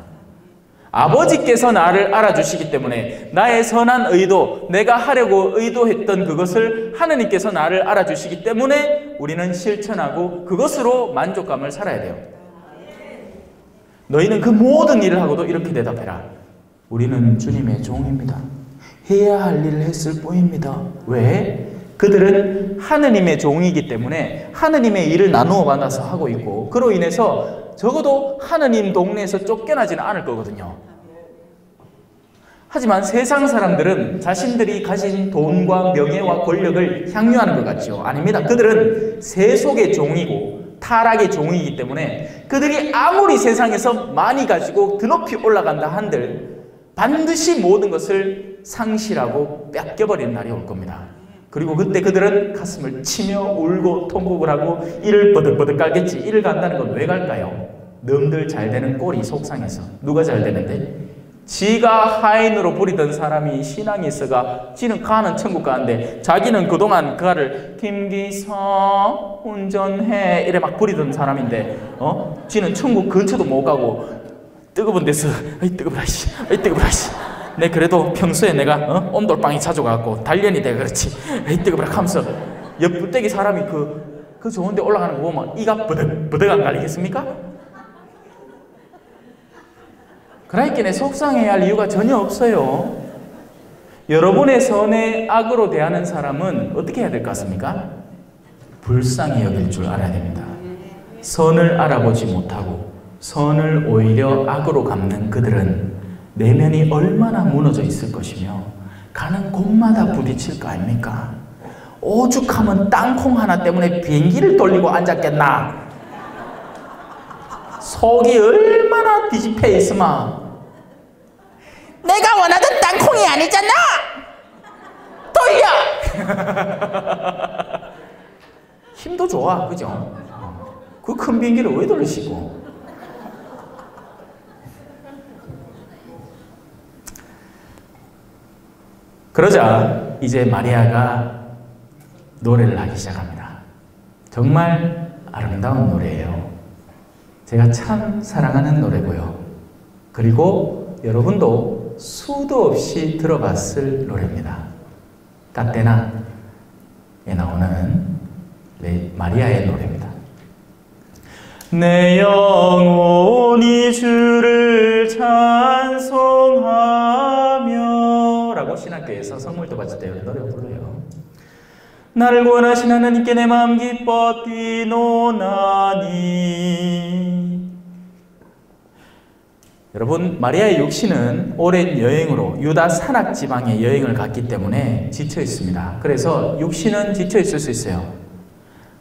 아버지께서 나를 알아주시기 때문에 나의 선한 의도, 내가 하려고 의도했던 그것을 하느님께서 나를 알아주시기 때문에 우리는 실천하고 그것으로 만족감을 살아야 돼요. 너희는 그 모든 일을 하고도 이렇게 대답해라. 우리는 주님의 종입니다. 해야 할 일을 했을 뿐입니다. 왜? 그들은 하느님의 종이기 때문에 하느님의 일을 나누어 받아서 하고 있고 그로 인해서 적어도 하느님 동네에서 쫓겨나지는 않을 거거든요. 하지만 세상 사람들은 자신들이 가진 돈과 명예와 권력을 향유하는 것 같죠. 아닙니다. 그들은 세속의 종이고 타락의 종이기 때문에 그들이 아무리 세상에서 많이 가지고 드높이 올라간다 한들 반드시 모든 것을 상실하고 뺏겨버리는 날이 올 겁니다. 그리고 그때 그들은 가슴을 치며 울고 통곡을 하고 이를 버득버득 깔겠지. 이를 간다는 건 왜 갈까요? 남들 잘 되는 꼴이 속상해서. 누가 잘 되는데? 지가 하인으로 부리던 사람이 신앙이 있어가 지는 가는 천국 가는데 자기는 그동안 그를 김기성 운전해 이래 막 부리던 사람인데 지는 천국 근처도 못 가고 뜨거운 데서 아이 뜨거워라 씨 아이 뜨거워라 씨 내 그래도 평소에 내가 온돌방이 자주 가고 단련이 돼 그렇지 아이 뜨거워라 하면서 옆불떼기 사람이 그 좋은 데 올라가는 거 보면 이가 버득버득 안 갈리겠습니까? 그러니까 속상해야 할 이유가 전혀 없어요. 여러분의 선에 악으로 대하는 사람은 어떻게 해야 될 것 같습니까? 불쌍히 여길 줄 알아야 됩니다. 선을 알아보지 못하고 선을 오히려 악으로 갚는 그들은 내면이 얼마나 무너져 있을 것이며 가는 곳마다 부딪힐 거 아닙니까? 오죽하면 땅콩 하나 때문에 비행기를 돌리고 앉았겠나? 속이 얼마나 뒤집혀 있으마. 내가 원하던 땅콩이 아니잖아. 돌려. 힘도 좋아, 그죠? 그 큰 비행기를 왜 돌리시고? 그러자 이제 마리아가 노래를 하기 시작합니다. 정말 아름다운 노래예요. 제가 참 사랑하는 노래고요. 그리고 여러분도 수도 없이 들어봤을 노래입니다. 까테나에 나오는 마리아의 노래입니다. 내 영혼이 주를 찬송하며 라고 신학교에서 선물도 받을 때 노래 불러요. 나를 구원하신 하나님께 내 마음 기뻐 뛰노나니. 여러분, 마리아의 육신은 오랜 여행으로 유다 산악 지방에 여행을 갔기 때문에 지쳐 있습니다. 그래서 육신은 지쳐 있을 수 있어요.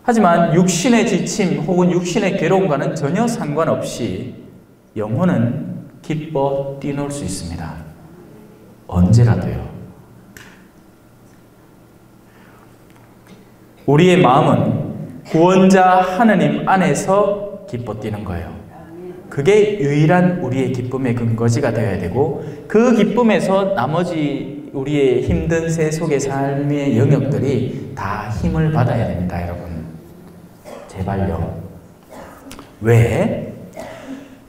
하지만 육신의 지침 혹은 육신의 괴로움과는 전혀 상관없이 영혼은 기뻐 뛰놀 수 있습니다. 언제라도요. 우리의 마음은 구원자 하느님 안에서 기뻐 뛰는 거예요. 그게 유일한 우리의 기쁨의 근거지가 되어야 되고, 그 기쁨에서 나머지 우리의 힘든 세속의 삶의 영역들이 다 힘을 받아야 됩니다. 여러분, 제발요. 왜?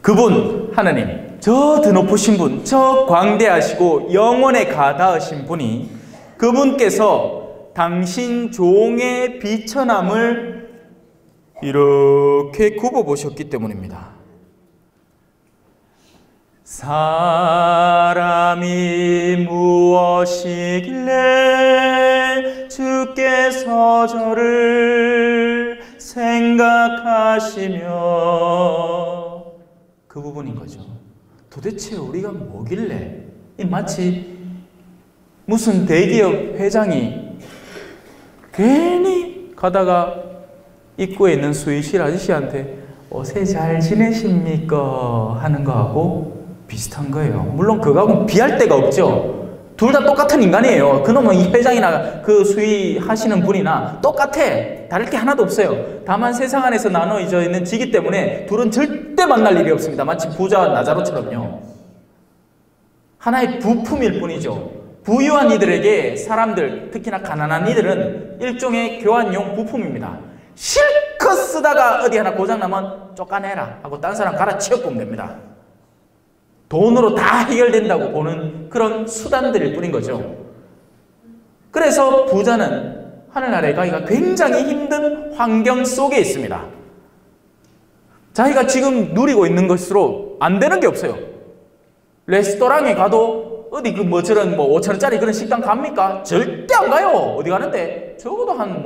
그분 하나님, 저 드높으신 분, 저 광대하시고 영원에 가닿으신 분이, 그분께서 당신 종의 비천함을 이렇게 굽어보셨기 때문입니다. 사람이 무엇이길래 주께서 저를 생각하시며, 그 부분인 거죠. 도대체 우리가 뭐길래, 마치 무슨 대기업 회장이 괜히 가다가 입구에 있는 수의실 아저씨한테 어세 잘 지내십니까 하는 거하고 비슷한 거예요. 물론 그거하고는 비할 데가 없죠. 둘 다 똑같은 인간이에요. 그놈은 이 회장이나 그 수의하시는 분이나 똑같아. 다를 게 하나도 없어요. 다만 세상 안에서 나눠져 있는 지기 때문에 둘은 절대 만날 일이 없습니다. 마치 부자와 나자로처럼요. 하나의 부품일 뿐이죠. 부유한 이들에게 사람들, 특히나 가난한 이들은 일종의 교환용 부품입니다. 실컷 쓰다가 어디 하나 고장나면 쫓아내라 하고 딴 사람 갈아치워보면 됩니다. 돈으로 다 해결된다고 보는 그런 수단들일 뿐인 거죠. 그래서 부자는 하늘나라에 가기가 굉장히 힘든 환경 속에 있습니다. 자기가 지금 누리고 있는 것으로 안 되는 게 없어요. 레스토랑에 가도 어디 그 저런 5,000원짜리 그런 식당 갑니까? 절대 안 가요. 어디 가는데? 적어도 한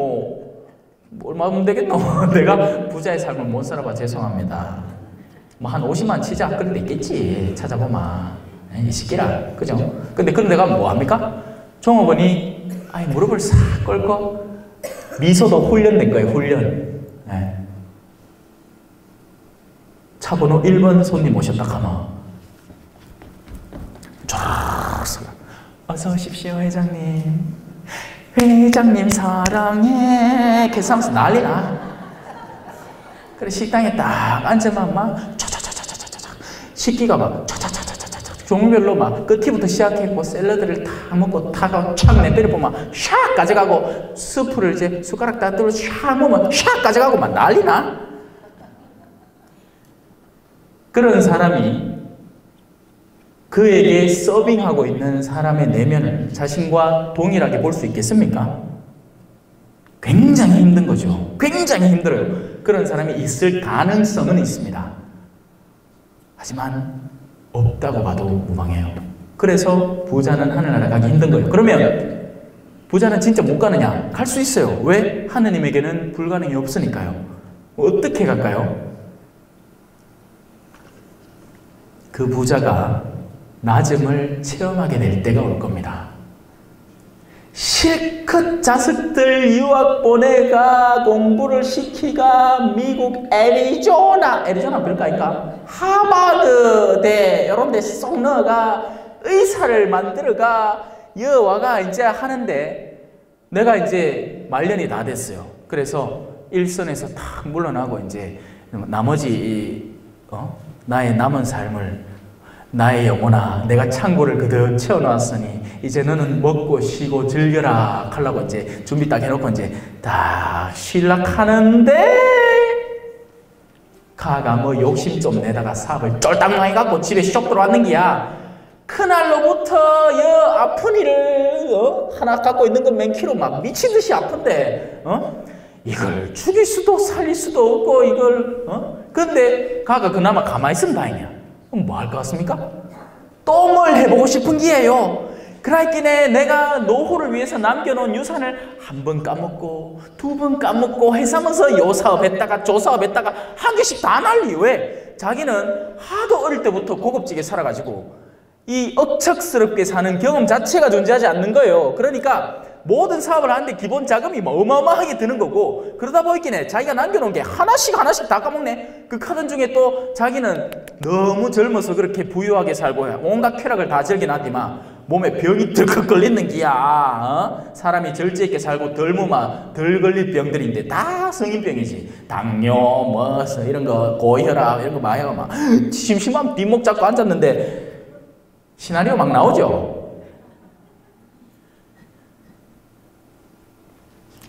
얼마 하면 되겠노? 내가 부자의 삶을 못 살아봐 죄송합니다. 한 50만 치자. 그런 데 있겠지. 찾아보면. 이 시끼라. 그죠? 근데 그런 데가 뭐 합니까? 종업원이 무릎을 싹 꿇고 미소도 훈련된 거예요. 훈련. 네. 차 번호 1번 손님 오셨다 가면 어서 오십시오 회장님. 회장님 사랑해. 계산하면서 난리나. 그래 식당에 딱 앉으면 막 차차차차차차차 식기가 막 차차차차차차 종류별로 막 끝부터 시작했고 샐러드를 다 먹고 다가 촥 내빼려 보면 샥 가져가고 스프를 이제 숟가락 다 들어 샥 먹으면 샥 가져가고 막 난리나. 그런 사람이 그에게 서빙하고 있는 사람의 내면을 자신과 동일하게 볼 수 있겠습니까? 굉장히 힘든 거죠. 굉장히 힘들어요. 그런 사람이 있을 가능성은 있습니다. 하지만 없다고 봐도 무방해요. 그래서 부자는 하늘나라 가기 힘든 거예요. 그러면 부자는 진짜 못 가느냐? 갈 수 있어요. 왜? 하느님에게는 불가능이 없으니까요. 어떻게 갈까요? 그 부자가 낮음을 체험하게 될 때가 올 겁니다. 실컷 자식들 유학 보내가 공부를 시키가 미국 애리조나 별까니까 하버드대 이런 데 쏙 넣어가 의사를 만들어가 여와가 이제 하는데 내가 이제 말년이 다 됐어요. 그래서 일선에서 탁 물러나고 이제 나머지 나의 남은 삶을 나의 영혼아 내가 창고를 그득 채워놨으니 이제 너는 먹고 쉬고 즐겨라 하려고 이제 준비 딱 해놓고 이제 딱 쉬려고 하는데 가가 뭐 욕심 좀 내다가 사업을 쫄딱 많이 갖고 집에 쏙 들어왔는 기야. 그날로부터 아픈 일을 하나 갖고 있는 건 맨키로 막 미친듯이 아픈데 이걸 죽일 수도 살릴 수도 없고 이걸 근데 가가 그나마 가만히 있으면 다행이야. 그럼 뭐 할 것 같습니까? 또 뭘 해보고 싶은 기예요. 그라이끼네 내가 노후를 위해서 남겨놓은 유산을 한 번 까먹고 두 번 까먹고 해서면서 요 사업했다가 저 사업했다가 한 개씩 다 날리. 왜? 자기는 하도 어릴 때부터 고급지게 살아가지고 이 억척스럽게 사는 경험 자체가 존재하지 않는 거예요. 그러니까 모든 사업을 하는데 기본 자금이 어마어마하게 드는 거고, 그러다 보이긴 자기가 남겨놓은 게 하나씩 다 까먹네. 그 카드 중에 또 자기는 너무 젊어서 그렇게 부유하게 살고 온갖 쾌락을 다 즐겨놨지만 몸에 병이 덜컥 걸리는 기야. 사람이 절제있게 살고 덜 걸릴 병들인데 다 성인병이지. 당뇨 뭐 이런 거 고혈압 이런 거 마약가 막 심심하면 뒷목 잡고 앉았는데 시나리오 막 나오죠.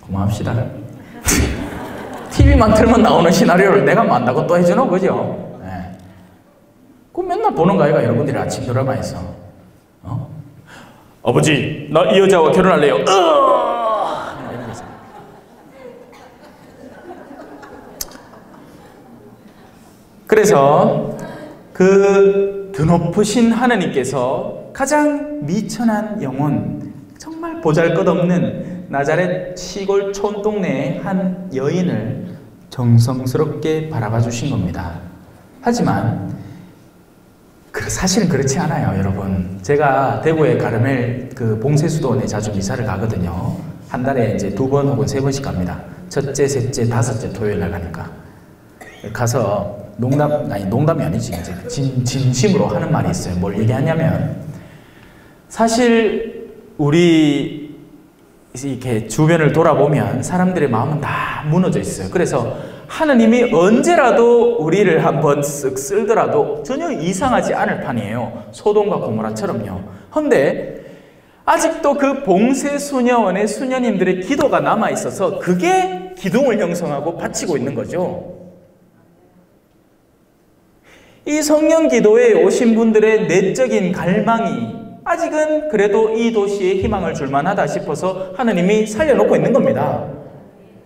고마합시다. TV만 틀면 나오는 시나리오를 내가 만다고 또 해주는 거죠. 네. 그럼 맨날 보는 거 아이가 여러분들이 아침 드라마에서 아버지 나 이 여자와 결혼할래요. 그래서 그 드높으신 하느님께서 가장 미천한 영혼, 정말 보잘것없는 나자렛 시골 촌동네의 한 여인을 정성스럽게 바라봐 주신 겁니다. 하지만 사실은 그렇지 않아요, 여러분. 제가 대구의 가르멜 그 봉쇄수도원에 자주 미사를 가거든요. 한 달에 이제 2번 혹은 3번씩 갑니다. 첫째, 셋째, 다섯째 토요일 날 가니까. 가서 농담이 아니지. 이제 진심으로 하는 말이 있어요. 뭘 얘기하냐면, 사실 우리 이렇게 주변을 돌아보면 사람들의 마음은 다 무너져 있어요. 그래서 하느님이 언제라도 우리를 한번 쓱 쓸더라도 전혀 이상하지 않을 판이에요. 소돔과 고모라처럼요. 근데 아직도 그 봉쇄수녀원의 수녀님들의 기도가 남아있어서 그게 기둥을 형성하고 바치고 있는 거죠. 이 성령기도에 오신 분들의 내적인 갈망이 아직은 그래도 이 도시에 희망을 줄만하다 싶어서 하느님이 살려놓고 있는 겁니다.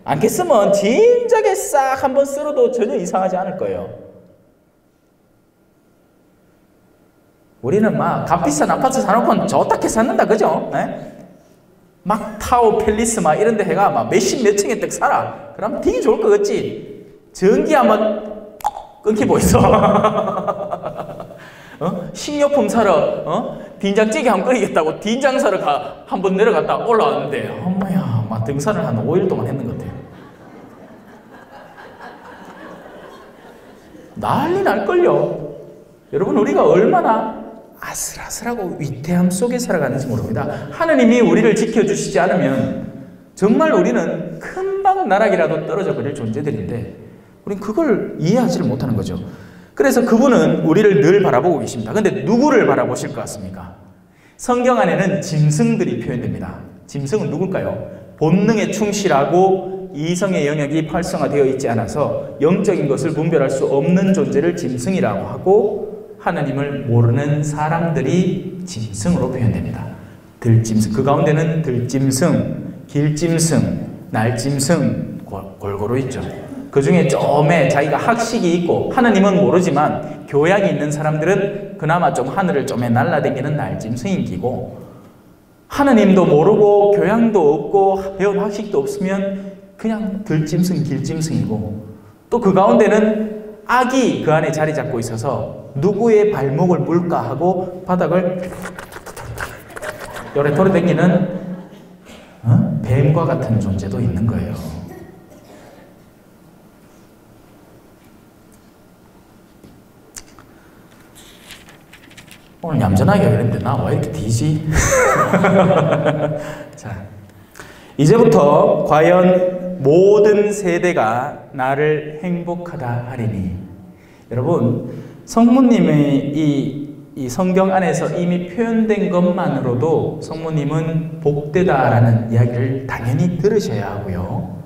않겠으면 진작에 싹 한번 쓸어도 전혀 이상하지 않을 거예요. 우리는 막 값비싼 아파트 사놓고는 좋다게 샀는다, 그죠? 네? 막 타워 팰리스 막 이런 데 해가 막 몇십 몇 층에 딱 살아. 그럼 되게 좋을 것 같지? 전기 한번 끊기고 있어. 식료품 사러 된장찌개 한번 끓이겠다고 된장 사러 한번 내려갔다 올라왔는데 엄마야 막 등산을 한 5일 동안 했는 것 같아요. 난리 날걸요. 여러분, 우리가 얼마나 아슬아슬하고 위태함 속에 살아가는지 모릅니다. 하느님이 우리를 지켜주시지 않으면 정말 우리는 금방 나락이라도 떨어져 버릴 존재들인데 우린 그걸 이해하지를 못하는 거죠. 그래서 그분은 우리를 늘 바라보고 계십니다. 근데 누구를 바라보실 것 같습니까? 성경 안에는 짐승들이 표현됩니다. 짐승은 누굴까요? 본능에 충실하고 이성의 영역이 활성화되어 있지 않아서 영적인 것을 분별할 수 없는 존재를 짐승이라고 하고, 하나님을 모르는 사람들이 짐승으로 표현됩니다. 들짐승, 그 가운데는 들짐승, 길짐승, 날짐승 골고루 있죠. 그 중에 좀에 자기가 학식이 있고 하느님은 모르지만 교양이 있는 사람들은 그나마 좀 하늘을 좀에 날라다니는 날짐승인 기고, 하느님도 모르고 교양도 없고 배운 학식도 없으면 그냥 들짐승, 길짐승이고, 또 그 가운데는 악이 그 안에 자리 잡고 있어서 누구의 발목을 물까 하고 바닥을 요래 돌아다니는 뱀과 같은 존재도 있는 거예요. 오늘 얌전하게 그랬는데 나 왜 이렇게 뒤지? 자, 이제부터 과연 모든 세대가 나를 행복하다 하리니. 여러분, 성모님의 이 성경 안에서 이미 표현된 것만으로도 성모님은 복되다라는 이야기를 당연히 들으셔야 하고요.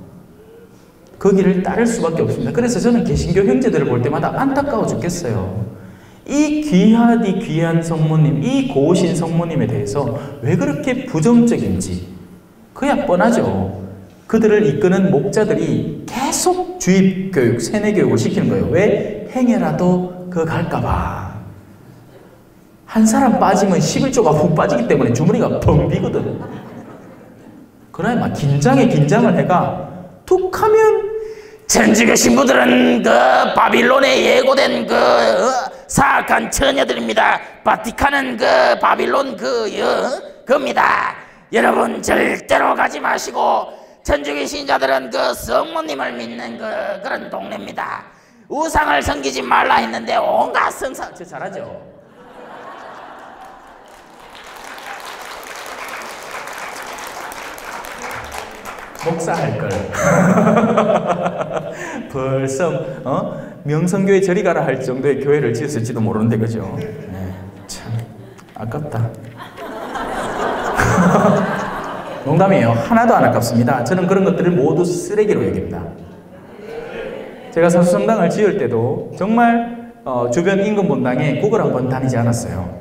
그 길을 따를 수밖에 없습니다. 그래서 저는 개신교 형제들을 볼 때마다 안타까워 죽겠어요. 이 귀한 성모님, 이 고우신 성모님에 대해서 왜 그렇게 부정적인지 그야 뻔하죠. 그들을 이끄는 목자들이 계속 주입 교육, 세뇌 교육을 시키는 거예요. 왜? 행여라도 그거 갈까봐. 한 사람 빠지면 11조가 훅 빠지기 때문에 주머니가 펑 비거든. 그래 막 긴장을 해가 툭 하면
천주교 신부들은 그 바빌론에 예고된 그 사악한 처녀들입니다. 바티칸은 그 바빌론 그겁니다. 여러분 절대로 가지 마시고 천주교 신자들은 그 성모님을 믿는 그런 동네입니다. 우상을 섬기지 말라 했는데 온갖 성상
저 잘하죠? 목사 할걸. 벌써 명성교회 저리 가라 할 정도의 교회를 지었을지도 모르는데 그죠? 네, 참 아깝다. 농담이에요. 하나도 안 아깝습니다. 저는 그런 것들을 모두 쓰레기로 여깁니다. 제가 사수성당을 지을 때도 정말 주변 인근 본당에 국을 한번 다니지 않았어요.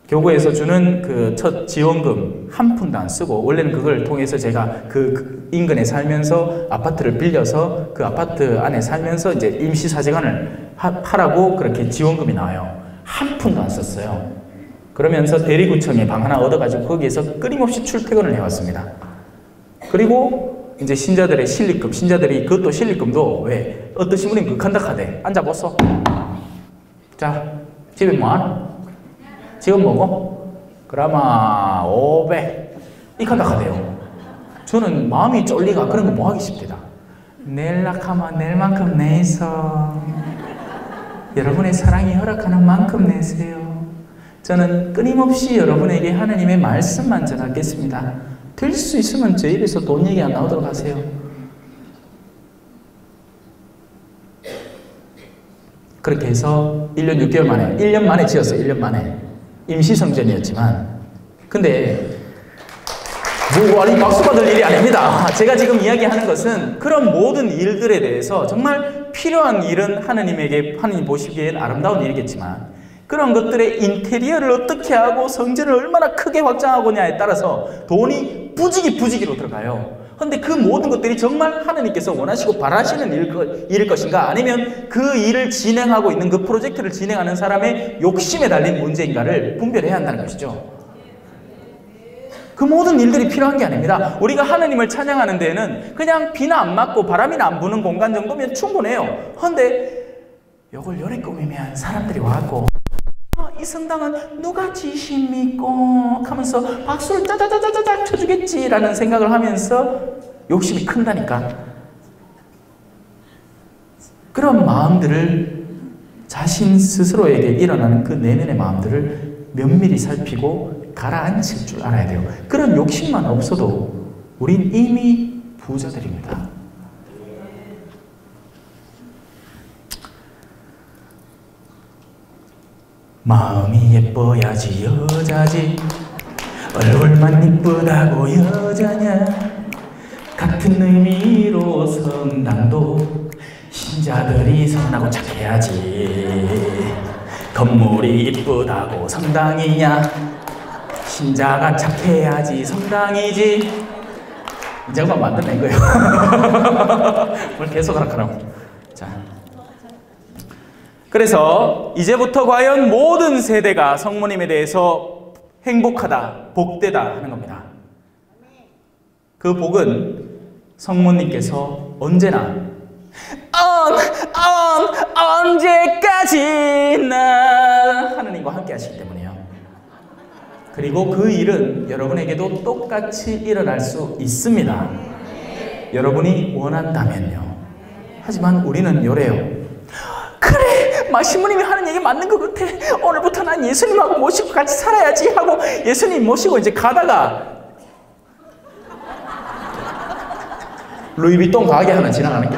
교구에서 주는 그 첫 지원금 한 푼도 안 쓰고, 원래는 그걸 통해서 제가 그 인근에 살면서 아파트를 빌려서 그 아파트 안에 살면서 이제 임시사제관을 하라고 그렇게 지원금이 나와요. 한 푼도 안 썼어요. 그러면서 대리구청에 방 하나 얻어가지고 거기에서 끊임없이 출퇴근을 해왔습니다. 그리고 이제 신자들의 실리금, 신자들이 그것도 실리금도 왜 어떠신 분이 극한다 하대. 앉아보소. 자, 집에 뭐하노? 지금 뭐고? 그라마 500 이칸다 하대요. 저는 마음이 쫄리가 그런 거 뭐하기 싶대다. 낼락하면 낼 만큼 내서 여러분의 사랑이 허락하는 만큼 내세요. 저는 끊임없이 여러분에게 하나님의 말씀만 전하겠습니다. 될 수 있으면 제 입에서 돈 얘기 안 나오도록 하세요. 그렇게 해서 1년 6개월 만에, 1년 만에 지었어요. 1년 만에. 임시성전이었지만, 근데 아니 박수 받을 일이 아닙니다. 제가 지금 이야기하는 것은 그런 모든 일들에 대해서 정말 필요한 일은 하나님 보시기엔 아름다운 일이겠지만, 그런 것들의 인테리어를 어떻게 하고 성전을 얼마나 크게 확장하고냐에 따라서 돈이 부지기로 들어가요. 그런데 그 모든 것들이 정말 하나님께서 원하시고 바라시는 일일 것인가, 아니면 그 일을 진행하고 있는 그 프로젝트를 진행하는 사람의 욕심에 달린 문제인가를 분별해야 한다는 것이죠. 그 모든 일들이 필요한 게 아닙니다. 우리가 하나님을 찬양하는 데에는 그냥 비나 안 맞고 바람이나 안 부는 공간 정도면 충분해요. 그런데 이걸 요래 꾸미면 사람들이 와갖고 이 성당은 누가 지신 믿고 하면서 박수를 짜자자자자자 쳐주겠지라는 생각을 하면서 욕심이 큰다니까. 그런 마음들을, 자신 스스로에게 일어나는 그 내면의 마음들을 면밀히 살피고 가라앉힐 줄 알아야 돼요. 그런 욕심만 없어도 우린 이미 부자들입니다. 마음이 예뻐야지 여자지, 얼굴만 이쁘다고 여자냐. 같은 의미로 성당도 신자들이 선하고 착해야지. 건물이 이쁘다고 성당이냐. 신자가 착해야지 성당이지. 이 장만 만들어낸 거예요. 뭘 계속 하라고. 자, 그래서 이제부터 과연 모든 세대가 성모님에 대해서 행복하다, 복되다 하는 겁니다. 그 복은 성모님께서 언제나 언제까지나 하느님과 함께 하시기 때문이에요. 그리고 그 일은 여러분에게도 똑같이 일어날 수 있습니다. 여러분이 원한다면요. 하지만 우리는 요래요. 그래, 신부님이 하는 얘기 맞는 것 같아. 오늘부터 난 예수님하고 모시고 같이 살아야지 하고 예수님 모시고 이제 가다가 루이비통 가게 하나 지나가는 게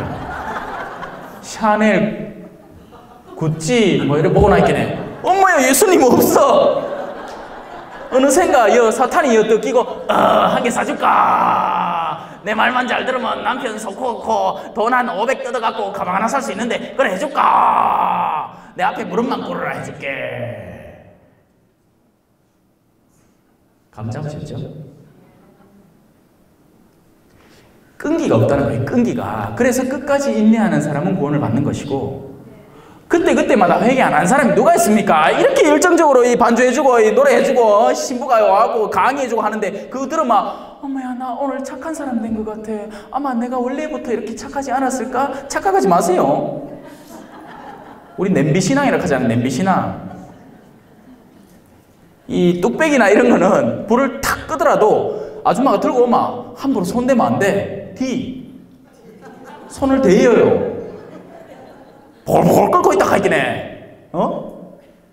샤넬, 구찌 뭐 이래 보고 나있겠네. 엄마야, 예수님 없어. 어느샌가 사탄이 뜯기고 한 개 사줄까?
내 말만 잘 들으면 남편 속 고 돈 한 500 뜯어갖고 가방 하나 살 수 있는데 그래 해줄까? 내 앞에 무릎만 꿇으라 해줄게. 감 잡으셨죠? 끈기가 없다는 거예요. 끈기가. 그래서 끝까지 인내하는 사람은 구원을 받는 것이고 그때마다 회개 안 한 사람이 누가 있습니까? 이렇게 열정적으로 이 반주해주고 이 노래해주고 신부가 와고 강의해주고 하는데 그거 들으면 어머야 나 오늘 착한 사람 된 것 같아. 아마 내가 원래부터 이렇게 착하지 않았을까? 착각하지 마세요. 우리 냄비신앙이라고 하잖아요. 냄비신앙. 이 뚝배기나 이런 거는 불을 탁 끄더라도 아줌마가 들고 오면 함부로 손 대면 안 돼. 손을 대여요. 볼볼 끓고 있다 하긴 해.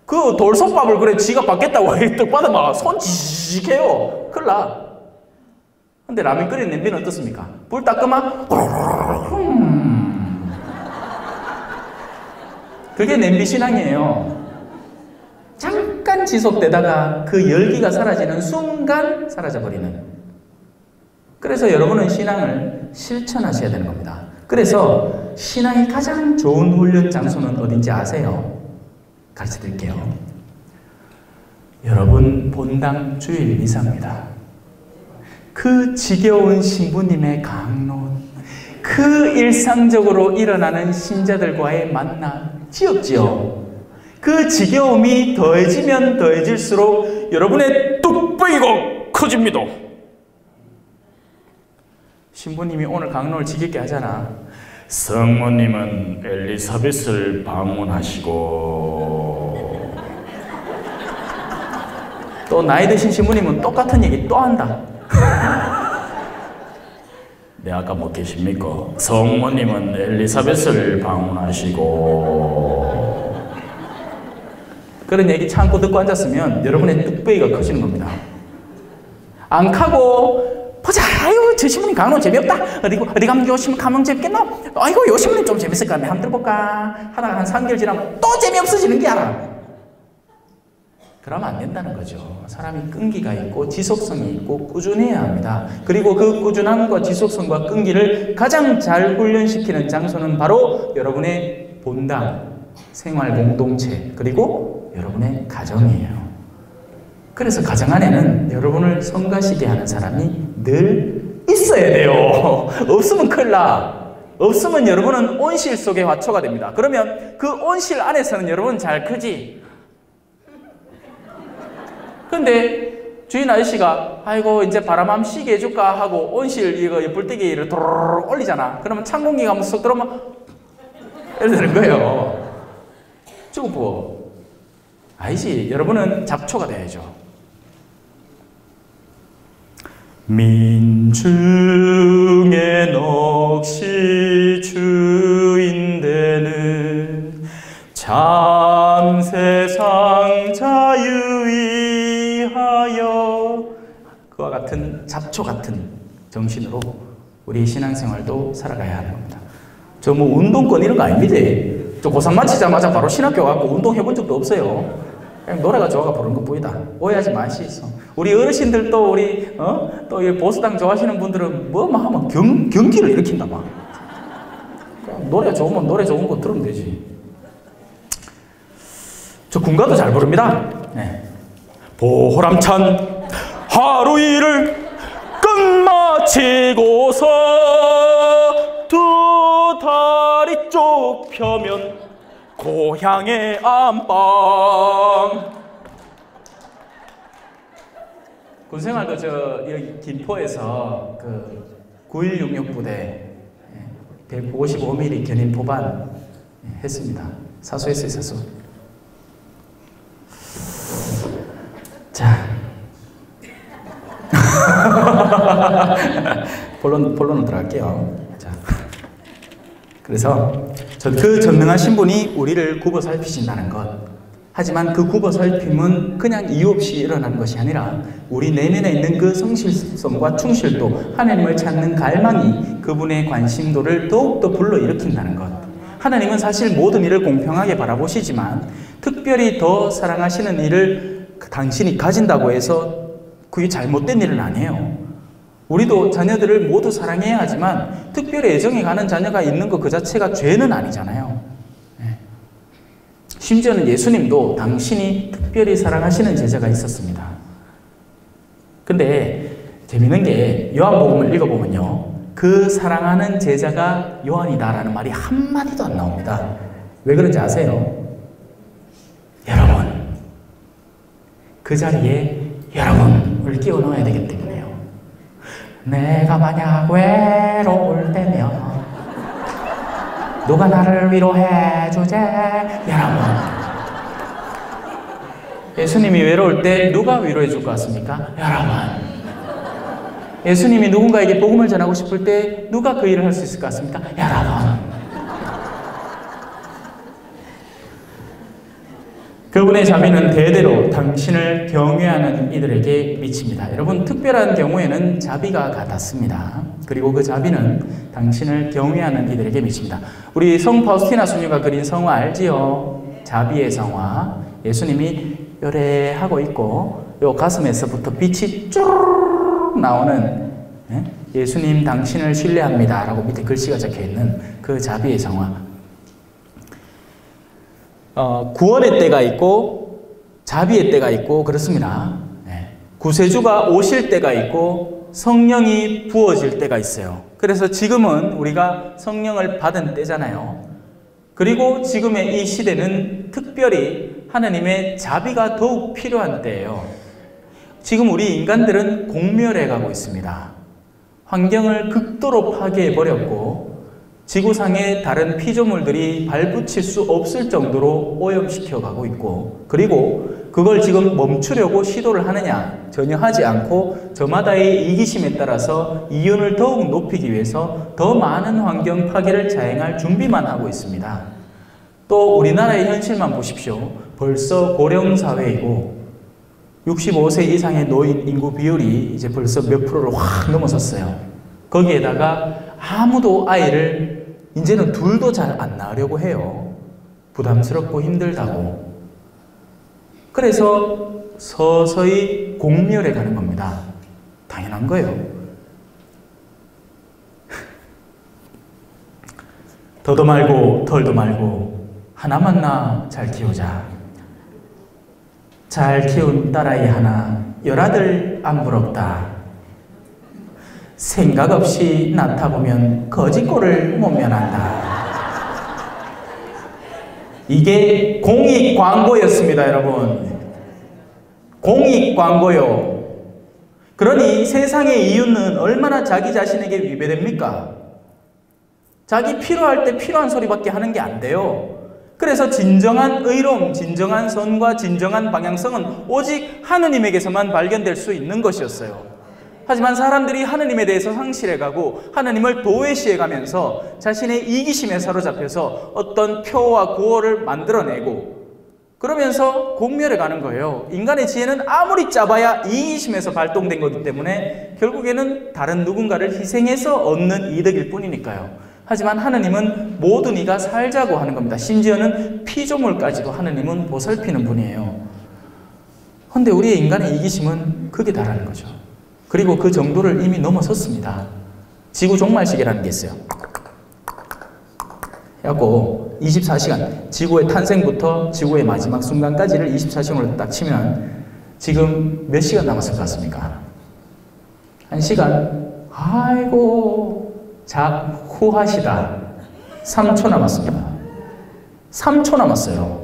그 돌솥밥을 그래 지가 받겠다고 떡 받으면 손 지직해요. 큰일 나. 근데 라면 끓이는 냄비는 어떻습니까? 불 딱 끄면 그게 냄비 신앙이에요. 잠깐 지속되다가 그 열기가 사라지는 순간 사라져버리는. 그래서 여러분은 신앙을 실천하셔야 되는 겁니다. 그래서 신앙이 가장 좋은 훈련 장소는 어딘지 아세요? 가르쳐 드릴게요. 여러분 본당 주일 미사입니다. 그 지겨운 신부님의 강론, 그 일상적으로 일어나는 신자들과의 만남, 지겹지요? 그 지겨움이 더해지면 더해질수록 여러분의 뚝배기가 커집니다. 신부님이 오늘 강론을 지겹게 하잖아. 성모님은 엘리사벳을 방문하시고 또 나이 드신 신부님은 똑같은 얘기 또 한다. 네, 아까 뭐 계십니까? 성모님은 엘리사벳을 방문하시고 그런 얘기 참고 듣고 앉았으면 여러분의 뚝배기가 커지는 겁니다. 안 카고 보자. 아유 저 신부님 강론 재미없다. 어디 가면 요 신부님 강론 재밌겠노? 아이고 요 신부님 좀 재밌을 것 같네. 한번 들어볼까? 하다가 한 3개월 지나면 또 재미없어지는 게 알아. 그러면 안 된다는 거죠. 사람이 끈기가 있고 지속성이 있고 꾸준해야 합니다. 그리고 그 꾸준함과 지속성과 끈기를 가장 잘 훈련시키는 장소는 바로 여러분의 본당, 생활 공동체, 그리고 여러분의 가정이에요. 그래서 가정 안에는 여러분을 성가시게 하는 사람이 늘 있어야 돼요. 없으면 큰일 나. 없으면 여러분은 온실 속의 화초가 됩니다. 그러면 그 온실 안에서는 여러분 잘 크지. 근데 주인 아저씨가 아이고 이제 바람 한번 쉬게 해줄까 하고 온실 이거 불떼기를 도로록 올리잖아. 그러면 찬 공기가 한번 쏙 들어오면 이렇게 되는 거예요. 쭈고 아니지. 여러분은 잡초가 돼야죠. 민중의 넋이 주인되는 참 세상 자유위하여 그와 같은 잡초 같은 정신으로 우리 신앙생활도 살아가야 하는 겁니다. 저 뭐 운동권 이런 거 아닙니다. 저 고3 마치자마자 바로 신학교 가고 운동해본 적도 없어요. 그냥 노래가 좋아가 부르는 것 뿐이다. 오해하지 마시소. 우리 어르신들도 우리 또 이 보수당 좋아하시는 분들은 뭐만 하면 경기를 일으킨다 막. 노래 좋으면 노래 좋은 거 들으면 되지. 저 군가도 잘 부릅니다. 네. 보람찬 하루 일을 끝마치고서 두 다리 좁혀면 고향의 안방. 군생활도 여기 김포에서 그 9166 부대 155mm 견인 포반 했습니다. 사수했어요, 사수. 자. 본론으로 들어갈게요. 자. 그래서 그 전능한 신분이 우리를 굽어 살피신다는 것. 하지만 그 굽어 살핌은 그냥 이유 없이 일어나는 것이 아니라 우리 내면에 있는 그 성실성과 충실도, 하나님을 찾는 갈망이 그분의 관심도를 더욱더 불러일으킨다는 것. 하나님은 사실 모든 일을 공평하게 바라보시지만 특별히 더 사랑하시는 일을 당신이 가진다고 해서 그게 잘못된 일은 아니에요. 우리도 자녀들을 모두 사랑해야 하지만 특별히 애정이 가는 자녀가 있는 것 그 자체가 죄는 아니잖아요. 심지어는 예수님도 당신이 특별히 사랑하시는 제자가 있었습니다. 근데 재밌는 게 요한복음을 읽어보면요, 그 사랑하는 제자가 요한이다라는 말이 한마디도 안 나옵니다. 왜 그런지 아세요? 여러분, 그 자리에 여러분을 끼워 넣어야 되기 때문에요. 내가 만약 외로울 때면 누가 나를 위로해 주제? 여러분, 예수님이 외로울 때 누가 위로해 줄 것 같습니까? 여러분, 예수님이 누군가에게 복음을 전하고 싶을 때 누가 그 일을 할 수 있을 것 같습니까? 여러분, 그분의 자비는 대대로 당신을 경외하는 이들에게 미칩니다. 여러분, 특별한 경우에는 자비가 같았습니다. 그리고 그 자비는 당신을 경외하는 이들에게 미칩니다. 우리 성 파우스티나 수녀가 그린 성화 알지요? 자비의 성화. 예수님이 요래하고 있고 요 가슴에서부터 빛이 쭈르륵 나오는, 예수님 당신을 신뢰합니다 라고 밑에 글씨가 적혀있는 그 자비의 성화. 구원의 때가 있고 자비의 때가 있고 그렇습니다. 구세주가 오실 때가 있고 성령이 부어질 때가 있어요. 그래서 지금은 우리가 성령을 받은 때잖아요. 그리고 지금의 이 시대는 특별히 하나님의 자비가 더욱 필요한 때예요. 지금 우리 인간들은 공멸해 가고 있습니다. 환경을 극도로 파괴해버렸고 지구상의 다른 피조물들이 발붙일 수 없을 정도로 오염시켜 가고 있고, 그리고 그걸 지금 멈추려고 시도를 하느냐? 전혀 하지 않고 저마다의 이기심에 따라서 이윤을 더욱 높이기 위해서 더 많은 환경 파괴를 자행할 준비만 하고 있습니다. 또 우리나라의 현실만 보십시오. 벌써 고령사회이고 65세 이상의 노인 인구 비율이 이제 벌써 몇 프로를 확 넘어섰어요. 거기에다가 아무도 아이를 이제는 둘도 잘 안 낳으려고 해요. 부담스럽고 힘들다고. 그래서 서서히 공멸해 가는 겁니다. 당연한 거예요. 더도 말고 덜도 말고 하나만 낳아 잘 키우자. 잘 키운 딸아이 하나 열아들 안 부럽다. 생각 없이 낳다 보면 거짓골을 못 면한다. 이게 공익 광고였습니다, 여러분. 공익 광고요. 그러니 세상의 이유는 얼마나 자기 자신에게 위배됩니까? 자기 필요할 때 필요한 소리밖에 하는 게 안 돼요. 그래서 진정한 의로움, 진정한 선과 진정한 방향성은 오직 하느님에게서만 발견될 수 있는 것이었어요. 하지만 사람들이 하느님에 대해서 상실해가고 하느님을 도외시해가면서 자신의 이기심에 사로잡혀서 어떤 표와 구호를 만들어내고 그러면서 공멸해가는 거예요. 인간의 지혜는 아무리 짜봐야 이기심에서 발동된 거기 때문에 결국에는 다른 누군가를 희생해서 얻는 이득일 뿐이니까요. 하지만 하느님은 모든 이가 살자고 하는 겁니다. 심지어는 피조물까지도 하느님은 보살피는 분이에요. 그런데 우리의 인간의 이기심은 극에 달하는 거죠. 그리고 그 정도를 이미 넘어섰습니다. 지구 종말시계라는 게 있어요. 그래갖고 24시간, 지구의 탄생부터 지구의 마지막 순간까지를 24시간으로 딱 치면 지금 몇 시간 남았을 것 같습니까? 1시간? 아이고, 후하시다. 3초 남았습니다. 3초 남았어요.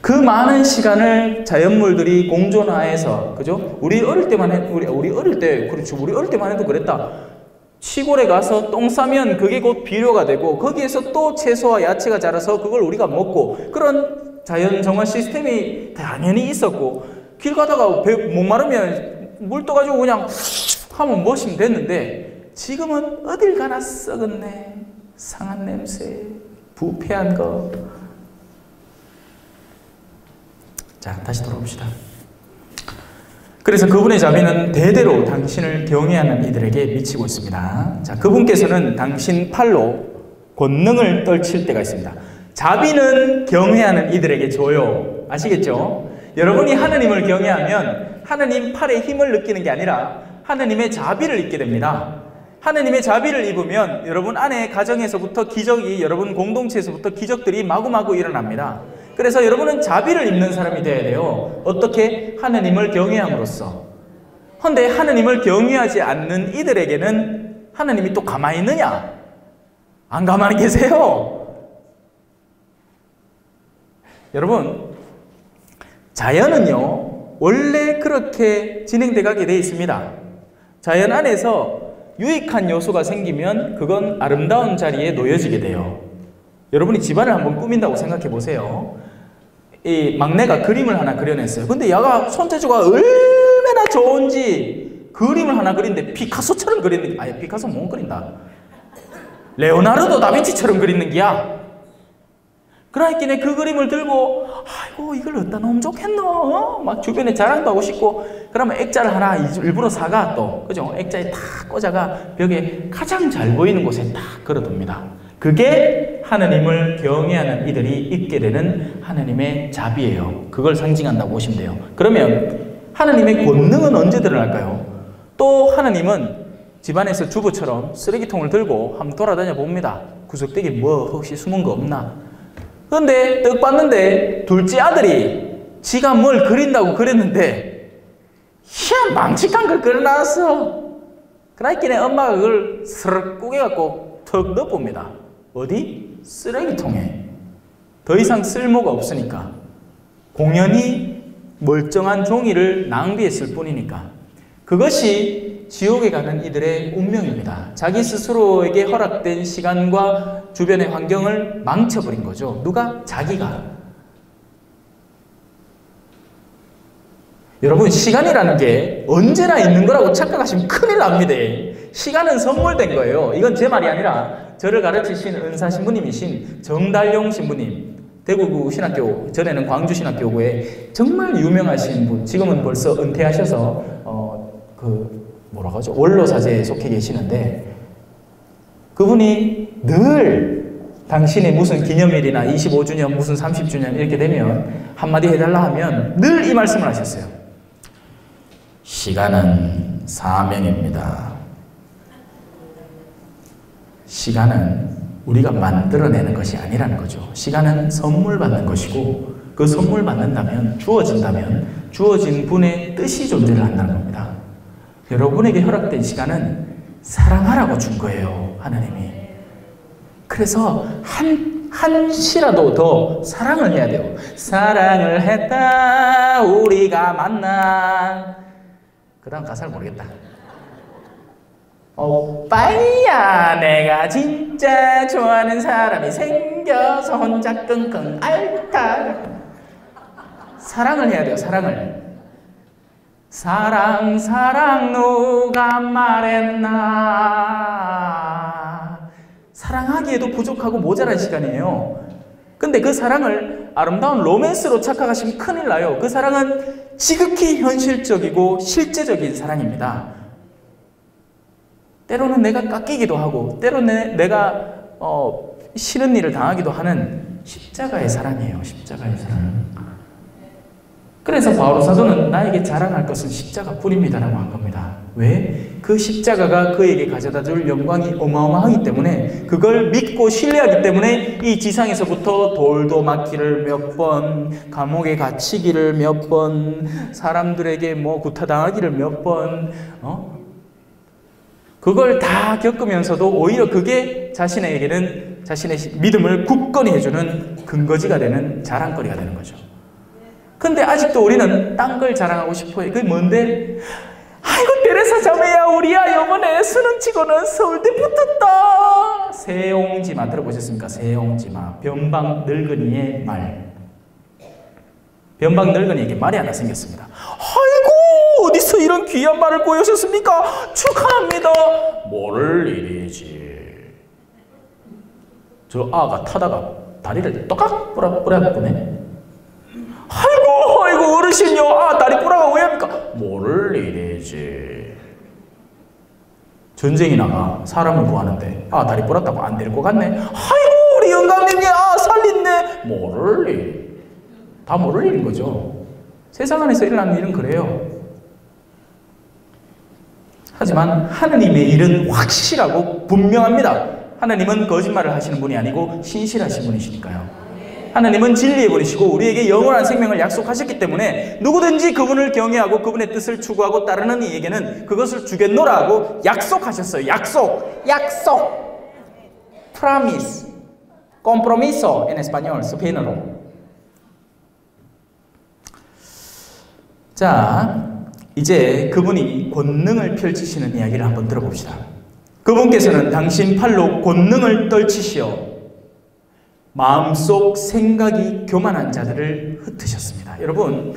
그 많은 시간을 자연물들이 공존하에서, 그죠? 우리 어릴 때만 해도 그랬다. 시골에 가서 똥 싸면 그게 곧 비료가 되고 거기에서 또 채소와 야채가 자라서 그걸 우리가 먹고, 그런 자연 정화 시스템이 당연히 있었고, 길 가다가 목마르면 물 떠가지고 그냥 하면 멋이면 됐는데, 지금은 어딜 가나 썩었네, 상한 냄새, 부패한 거. 자, 다시 돌아봅시다. 그래서 그분의 자비는 대대로 당신을 경외하는 이들에게 미치고 있습니다. 자, 그분께서는 당신 팔로 권능을 떨칠 때가 있습니다. 자비는 경외하는 이들에게 줘요. 아시겠죠? 여러분이 하느님을 경외하면 하느님 팔에 힘을 느끼는 게 아니라 하느님의 자비를 입게 됩니다. 하느님의 자비를 입으면 여러분 안에 가정에서부터 기적이, 여러분 공동체에서부터 기적들이 마구마구 일어납니다. 그래서 여러분은 자비를 입는 사람이 되어야 돼요. 어떻게? 하느님을 경외함으로써. 그런데 하느님을 경외하지 않는 이들에게는 하느님이 또 가만히 있느냐? 안 가만히 계세요. 여러분, 자연은요 원래 그렇게 진행돼 가게 되어 있습니다. 자연 안에서 유익한 요소가 생기면 그건 아름다운 자리에 놓여지게 돼요. 여러분이 집안을 한번 꾸민다고 생각해 보세요. 이 막내가 그림을 하나 그려냈어요. 근데 얘가 손재주가 얼마나 좋은지 그림을 하나 그리는데 피카소처럼 그리는, 아니 피카소 못 그린다, 레오나르도 다빈치처럼 그리는 기야. 그러니까 그 그림을 들고 아이고 이걸 어디다 놓으면 좋겠노, 막 주변에 자랑도 하고 싶고, 그러면 액자를 하나 일부러 사가, 또 그죠? 액자에 탁 꽂아가 벽에 가장 잘 보이는 곳에 딱 걸어둡니다. 그게 하느님을 경외하는 이들이 입게 되는 하느님의 자비예요. 그걸 상징한다고 보시면 돼요. 그러면 하느님의 권능은 언제 드러날까요? 또 하느님은 집안에서 주부처럼 쓰레기통을 들고 한번 돌아다녀 봅니다. 구석대기 뭐 혹시 숨은 거 없나? 그런데 떡 봤는데 둘째 아들이 지가 뭘 그린다고 그랬는데 희한 망측한 걸 그려놨어. 그러니까 엄마가 그걸 스르륵 꾸겨갖고 턱 넣어봅니다. 어디? 쓰레기통에. 더 이상 쓸모가 없으니까. 공연히 멀쩡한 종이를 낭비했을 뿐이니까. 그것이 지옥에 가는 이들의 운명입니다. 자기 스스로에게 허락된 시간과 주변의 환경을 망쳐버린 거죠. 누가? 자기가. 여러분, 시간이라는 게 언제나 있는 거라고 착각하시면 큰일 납니다. 시간은 선물된 거예요. 이건 제 말이 아니라 저를 가르치신 은사 신부님이신 정달용 신부님, 대구구 신학교, 전에는 광주 신학교구에 정말 유명하신 분, 지금은 벌써 은퇴하셔서 뭐라고 하죠? 원로사제에 속해 계시는데, 그분이 늘 당신의 무슨 기념일이나 25주년, 무슨 30주년 이렇게 되면 한마디 해달라 하면 늘 이 말씀을 하셨어요. 시간은 사명입니다. 시간은 우리가 만들어내는 것이 아니라는 거죠. 시간은 선물 받는 것이고, 그 선물 받는다면, 주어진다면 주어진 분의 뜻이 존재를 한다는 겁니다. 여러분에게 허락된 시간은 사랑하라고 준 거예요, 하나님이. 그래서 한시라도 더 사랑을 해야 돼요. 사랑을 했다 우리가 만나. 그 다음 가사를 모르겠다. 오빠야 내가 진짜 좋아하는 사람이 생겨서 혼자 끙끙 앓다. 사랑을 해야 돼요, 사랑을. 사랑 사랑 누가 말했나. 사랑하기에도 부족하고 모자란 시간이에요. 근데 그 사랑을 아름다운 로맨스로 착각하시면 큰일 나요. 그 사랑은 지극히 현실적이고 실제적인 사랑입니다. 때로는 내가 깎이기도 하고, 때로는 내가 싫은 일을 당하기도 하는 십자가의 사랑이에요. 십자가의 사랑. 그래서 바오로 사도는 나에게 자랑할 것은 십자가뿐입니다라고 한 겁니다. 왜? 그 십자가가 그에게 가져다 줄 영광이 어마어마하기 때문에, 그걸 믿고 신뢰하기 때문에 이 지상에서부터 돌도 맞기를 몇 번, 감옥에 갇히기를 몇 번, 사람들에게 구타당하기를 몇 번, 그걸 다 겪으면서도 오히려 그게 자신에게는 자신의 믿음을 굳건히 해주는 근거지가 되는 자랑거리가 되는 거죠. 근데 아직도 우리는 딴 걸 자랑하고 싶어요. 그게 뭔데? 아이고 테레사 자매야, 우리야 이번에 수능 치고는 서울대 붙었다. 세옹지마 들어보셨습니까? 세옹지마. 변방 늙은이의 말. 변방 늙은이에게 말이 하나 생겼습니다. 아이고 어디서 이런 귀한 말을 꼬여셨습니까? 축하합니다. 모를 일이지. 저 아가 타다가 다리를 똑깍 뿌려보네. 아이고 어르신요, 다리 뿌라가 왜 합니까? 모를 일이지. 전쟁이 나가 사람을 구하는데 다리 뿌렸다고 안 될 것 같네. 아이고 우리 영감님이 살린네. 모를 일. 다 모를 일인 거죠. 세상 안에서 일어나는 일은 그래요. 하지만 하느님의 일은 확실하고 분명합니다. 하나님은 거짓말을 하시는 분이 아니고 신실하신 분이시니까요. 하나님은 진리의 분이시고 우리에게 영원한 생명을 약속하셨기 때문에 누구든지 그분을 경외하고 그분의 뜻을 추구하고 따르는 이에게는 그것을 주겠노라 하고 약속하셨어요. 약속. Promise. Compromiso en español, 스페인어로. 자, 이제 그분이 권능을 펼치시는 이야기를 한번 들어봅시다. 그분께서는 당신 팔로 권능을 떨치시어 마음속 생각이 교만한 자들을 흩으셨습니다. 여러분,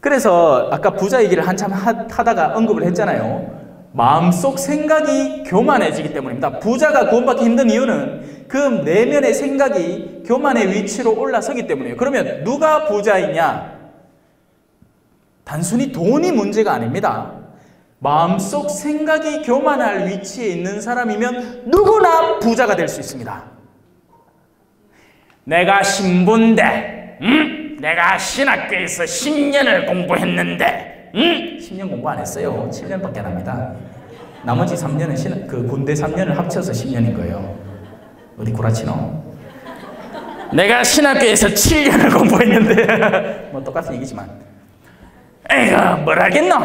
그래서 아까 부자 얘기를 한참 하다가 언급을 했잖아요. 마음속 생각이 교만해지기 때문입니다. 부자가 구원받기 힘든 이유는 그 내면의 생각이 교만의 위치로 올라서기 때문이에요. 그러면 누가 부자이냐? 단순히 돈이 문제가 아닙니다. 마음속 생각이 교만할 위치에 있는 사람이면 누구나 부자가 될 수 있습니다. 내가 신부인데, 내가 신학교에서 10년을 공부했는데, 10년 공부 안 했어요. 7년밖에 안 합니다. 나머지 3년은 그 군대 3년을 합쳐서 10년인 거예요. 어디 구라치노? 내가 신학교에서 7년을 공부했는데, 뭐 똑같은 얘기지만, 에이구, 뭘 하겠노?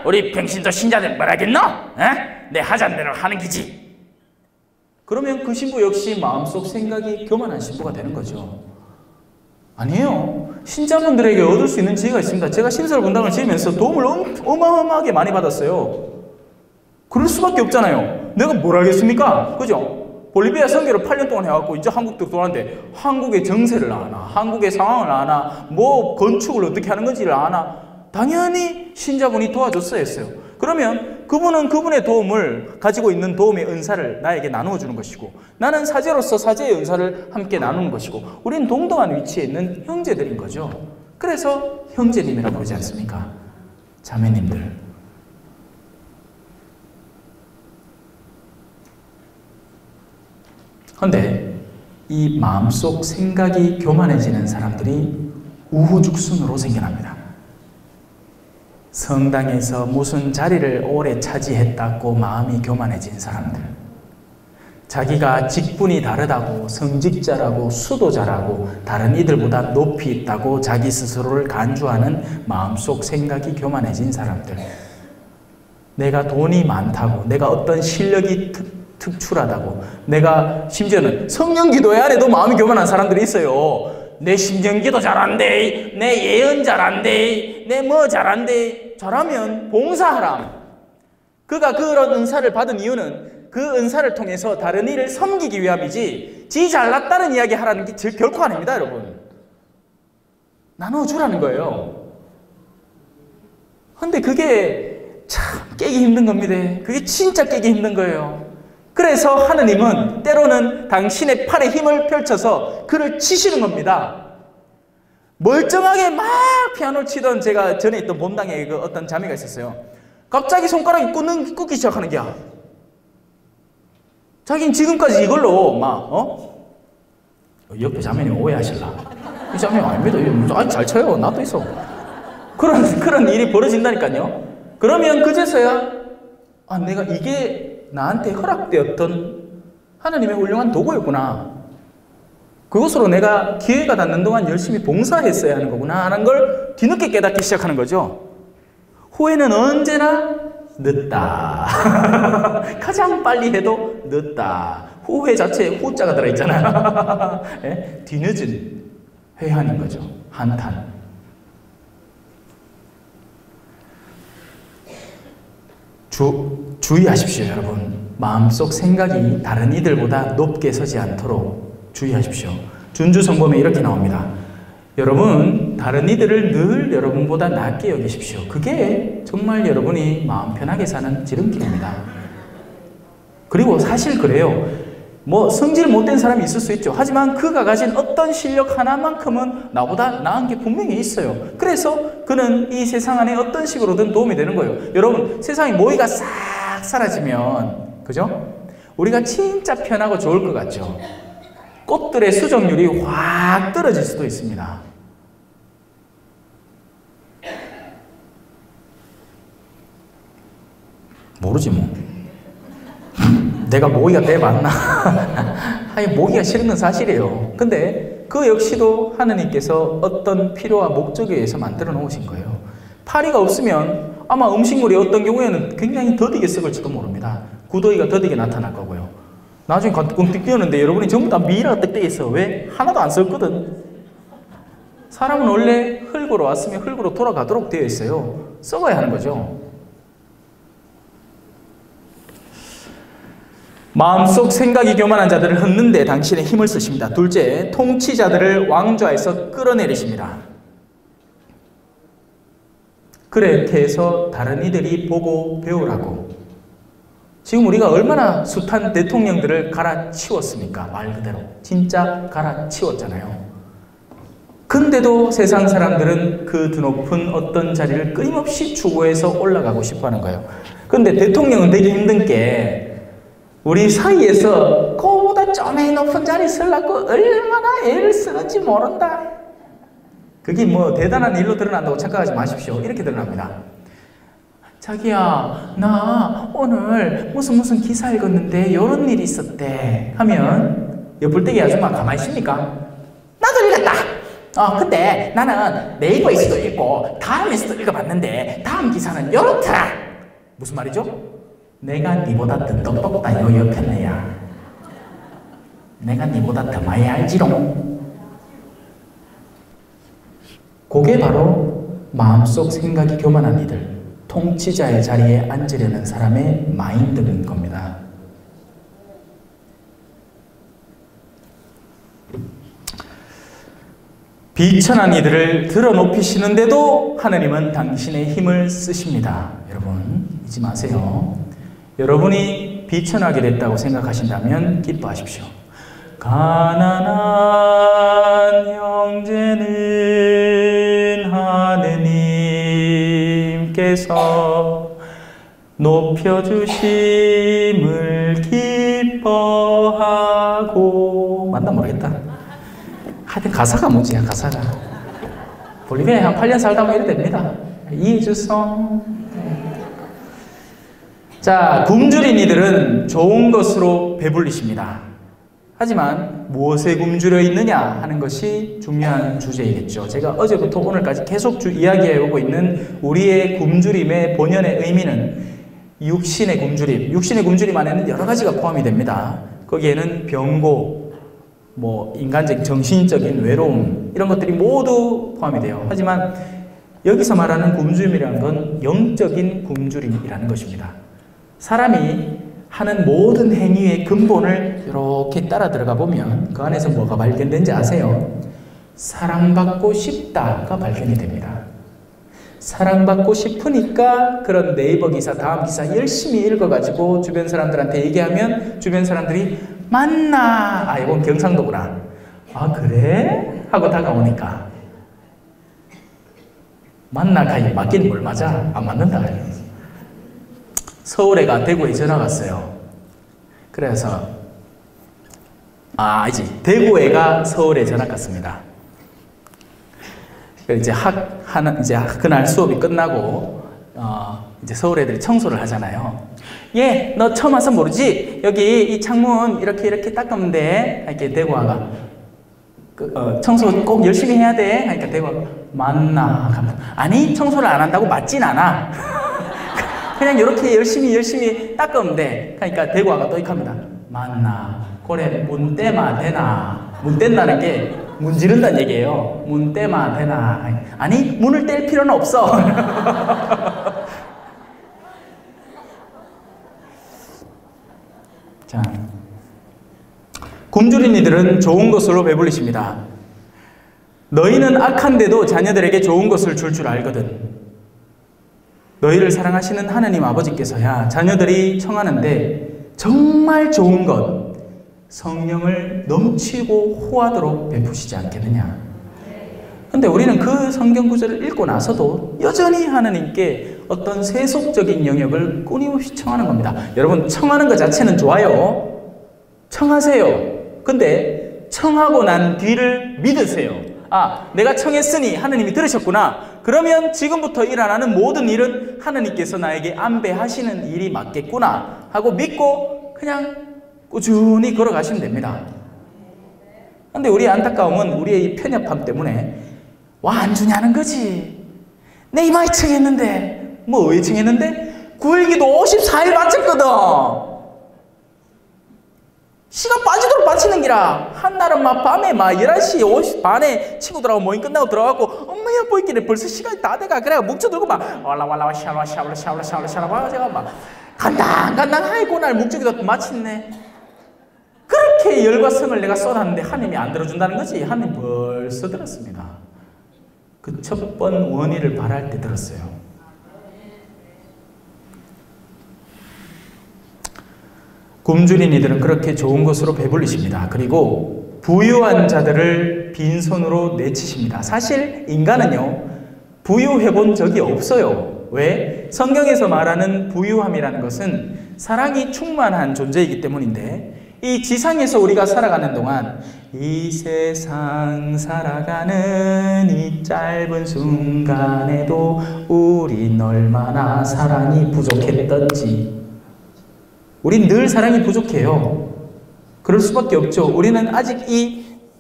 우리 평신도 신자들 뭘 하겠노? 내 하자는 대로 하는 기지. 그러면 그 신부 역시 마음속 생각이 교만한 신부가 되는 거죠. 아니에요. 신자분들에게 얻을 수 있는 지혜가 있습니다. 제가 신설 분당을 지으면서 도움을 어마어마하게 많이 받았어요. 그럴 수밖에 없잖아요. 내가 뭘 알겠습니까? 그죠? 볼리비아 선교를 8년 동안 해갖고 이제 한국도 돌아왔는데 한국의 정세를 아나, 한국의 상황을 아나, 뭐 건축을 어떻게 하는 건지를 아나, 당연히 신자분이 도와줬어야 했어요. 그러면 그분은 그분의 도움을 가지고 있는 도움의 은사를 나에게 나누어 주는 것이고, 나는 사제로서 사제의 은사를 함께 나누는 것이고, 우린 동등한 위치에 있는 형제들인 거죠. 그래서 형제님이라고 그러지 않습니까? 자매님들. 그런데 이 마음속 생각이 교만해지는 사람들이 우후죽순으로 생겨납니다. 성당에서 무슨 자리를 오래 차지했다고 마음이 교만해진 사람들, 자기가 직분이 다르다고, 성직자라고, 수도자라고, 다른 이들보다 높이 있다고 자기 스스로를 간주하는 마음속 생각이 교만해진 사람들, 내가 돈이 많다고, 내가 어떤 실력이 특출하다고, 내가 심지어는 성령기도회 안에도 마음이 교만한 사람들이 있어요. 내 심정기도 잘한대, 내 예언 잘한대, 내 뭐 잘한대. 잘하면 봉사하라. 그가 그런 은사를 받은 이유는 그 은사를 통해서 다른 이를 섬기기 위함이지, 지 잘났다는 이야기 하라는 게 결코 아닙니다, 여러분. 나눠주라는 거예요. 근데 그게 참 깨기 힘든 겁니다. 그게 진짜 깨기 힘든 거예요. 그래서 하느님은 때로는 당신의 팔에 힘을 펼쳐서 그를 치시는 겁니다. 멀쩡하게 막 피아노를 치던, 제가 전에 있던 본당에 그 어떤 자매가 있었어요. 갑자기 손가락이 꽂기 시작하는 게야. 자기는 지금까지 이걸로 막 옆에 자매님 오해하실라. 이 자매님 아닙니다. 아주 잘 쳐요. 나도 있어. 그런 일이 벌어진다니까요. 그러면 그제서야 내가 이게 나한테 허락되었던 하나님의 훌륭한 도구였구나. 그것으로 내가 기회가 닿는 동안 열심히 봉사했어야 하는 거구나 하는 걸 뒤늦게 깨닫기 시작하는 거죠. 후회는 언제나 늦다. 가장 빨리 해도 늦다. 후회 자체에 후자가 들어있잖아요. 네? 뒤늦은 회한인 거죠. 한탄. 주의하십시오, 여러분. 마음속 생각이 다른 이들보다 높게 서지 않도록 주의하십시오. 준주성범에 이렇게 나옵니다. 여러분, 다른 이들을 늘 여러분보다 낮게 여기십시오. 그게 정말 여러분이 마음 편하게 사는 지름길입니다. 그리고 사실 그래요. 뭐 성질 못된 사람이 있을 수 있죠. 하지만 그가 가진 어떤 실력 하나만큼은 나보다 나은 게 분명히 있어요. 그래서 그는 이 세상 안에 어떤 식으로든 도움이 되는 거예요. 여러분, 세상에 모의가 싹 사라지면, 그죠? 우리가 진짜 편하고 좋을 것 같죠? 꽃들의 수정률이 확 떨어질 수도 있습니다. 모르지 뭐. 내가 모기가 돼봤나? 아니, 모기가 싫은 건 사실이에요. 근데 그 역시도 하느님께서 어떤 필요와 목적에 의해서 만들어 놓으신 거예요. 파리가 없으면 아마 음식물이 어떤 경우에는 굉장히 더디게 썩을지도 모릅니다. 구더기가 더디게 나타날 거고요. 나중에 꽁뜩 뛰었는데 여러분이 전부 다 미라가 뜩 있어. 왜? 하나도 안 썩거든. 사람은 원래 흙으로 왔으면 흙으로 돌아가도록 되어 있어요. 썩어야 하는 거죠. 마음속 생각이 교만한 자들을 흩는 데 당신의 힘을 쓰십니다. 둘째, 통치자들을 왕좌에서 끌어내리십니다. 그렇게 해서 다른 이들이 보고 배우라고. 지금 우리가 얼마나 숱한 대통령들을 갈아치웠습니까? 말 그대로 진짜 갈아치웠잖아요. 근데도 세상 사람들은 그 드높은 어떤 자리를 끊임없이 추구해서 올라가고 싶어하는 거예요. 근데 대통령은 되게 힘든 게 우리 사이에서 그보다 좀 높은 자리 쓰려고 얼마나 애를 쓰는지 모른다. 그게 뭐 대단한 일로 드러난다고 착각하지 마십시오. 이렇게 드러납니다. 자기야, 나 오늘 무슨 기사 읽었는데 이런 일이 있었대 하면 옆불떼기 아줌마 가만히 있습니까? 나도 읽었다. 근데 나는 네이버에서도 읽고 다음에서도 읽어봤는데 다음 기사는 이렇더라. 무슨 말이죠? 내가 니보다 더 똑똑다 요 옆에 내야. 내가 니보다 더 많이 알지롱. 그게 바로 마음속 생각이 교만한 이들, 통치자의 자리에 앉으려는 사람의 마인드인 겁니다. 비천한 이들을 들어 높이시는데도 하느님은 당신의 힘을 쓰십니다. 여러분 잊지 마세요. 여러분이 비천하게 됐다고 생각하신다면 기뻐하십시오. 가난한 형제는 하느님께서 높여주심을 기뻐하고. 맞나 모르겠다. 하여튼 가사가 뭐지야, 가사가. 볼리비아에 한 8년 살다 보면 이래 됩니다. 이주성. 자, 굶주린 이들은 좋은 것으로 배불리십니다. 하지만 무엇에 굶주려 있느냐 하는 것이 중요한 주제이겠죠. 제가 어제부터 오늘까지 계속 이야기해오고 있는 우리의 굶주림의 본연의 의미는 육신의 굶주림. 육신의 굶주림 안에는 여러 가지가 포함이 됩니다. 거기에는 병고, 인간적인 정신적인 외로움, 이런 것들이 모두 포함이 돼요. 하지만 여기서 말하는 굶주림이라는 건 영적인 굶주림이라는 것입니다. 사람이 하는 모든 행위의 근본을 이렇게 따라 들어가 보면 그 안에서 뭐가 발견된지 아세요? 사랑받고 싶다가 발견이 됩니다. 사랑받고 싶으니까 그런 네이버 기사, 다음 기사 열심히 읽어가지고 주변 사람들한테 얘기하면 주변 사람들이 맞나? 이건 경상도구나. 그래? 하고 다가오니까 맞나가 맞긴 뭘 맞아? 안 맞는다. 서울에가 대구에 전화가 왔어요. 그래서 이제 대구에가 서울에 전화가 왔습니다. 이제 그날 수업이 끝나고 이제 서울 애들이 청소를 하잖아요. 예, 너 처음 와서 모르지? 여기 이 창문 이렇게 닦으면 돼. 이렇게 대구아가 청소 꼭 열심히 해야 돼. 그러니까 대구아가 맞나? 아니, 청소를 안 한다고 맞진 않아. 그냥 이렇게 열심히 닦으면 돼. 그러니까 대구아가 또 이렇게 합니다. 맞나? 그래, 문 떼마 되나? 문 뗀다는 게 문 지른다는 얘기예요. 문 떼마 되나? 아니, 문을 뗄 필요는 없어. 자, 굶주린 이들은 좋은 것으로 배불리십니다. 너희는 악한데도 자녀들에게 좋은 것을 줄 알거든. 너희를 사랑하시는 하느님 아버지께서야 자녀들이 청하는데 정말 좋은 것, 성령을 넘치고 호하도록 베푸시지 않겠느냐. 근데 우리는 그 성경 구절을 읽고 나서도 여전히 하느님께 어떤 세속적인 영역을 끊임없이 청하는 겁니다. 여러분, 청하는 것 자체는 좋아요. 청하세요. 근데 청하고 난 뒤를 믿으세요. 내가 청했으니 하느님이 들으셨구나. 그러면 지금부터 일어나는 모든 일은 하느님께서 나에게 안배하시는 일이 맞겠구나 하고 믿고 그냥 꾸준히 걸어가시면 됩니다. 근데 우리의 안타까움은 우리의 이 편협함 때문에 와 안 주냐는 거지. 내 이마에 청했는데 뭐 왜 청했는데? 9일기도 54일 바쳤거든. 시간 빠지도록 바치는 기라. 한날은 막 밤에 막 11시 50 반에 친구들하고 모임 끝나고 들어가고 엄마야 보이길래 벌써 시간이 다 돼가. 그래 묵혀들고 막 올라와라 샤워 제가 막 간당간당 하이고 날 묵직이도 마쳤네. 그렇게 열과 성을 내가 쏟았는데 하나님이 안 들어준다는 거지. 하나님 벌써 들었습니다. 그 첫 번 원의를 바랄 때 들었어요. 굶주린 이들은 그렇게 좋은 것으로 배불리십니다. 그리고 부유한 자들을 빈손으로 내치십니다. 사실 인간은요 부유해 본 적이 없어요. 왜? 성경에서 말하는 부유함이라는 것은 사랑이 충만한 존재이기 때문인데 이 지상에서 우리가 살아가는 동안 이 세상 살아가는 이 짧은 순간에도 우린 얼마나 사랑이 부족했던지. 우린 늘 사랑이 부족해요. 그럴 수밖에 없죠. 우리는 아직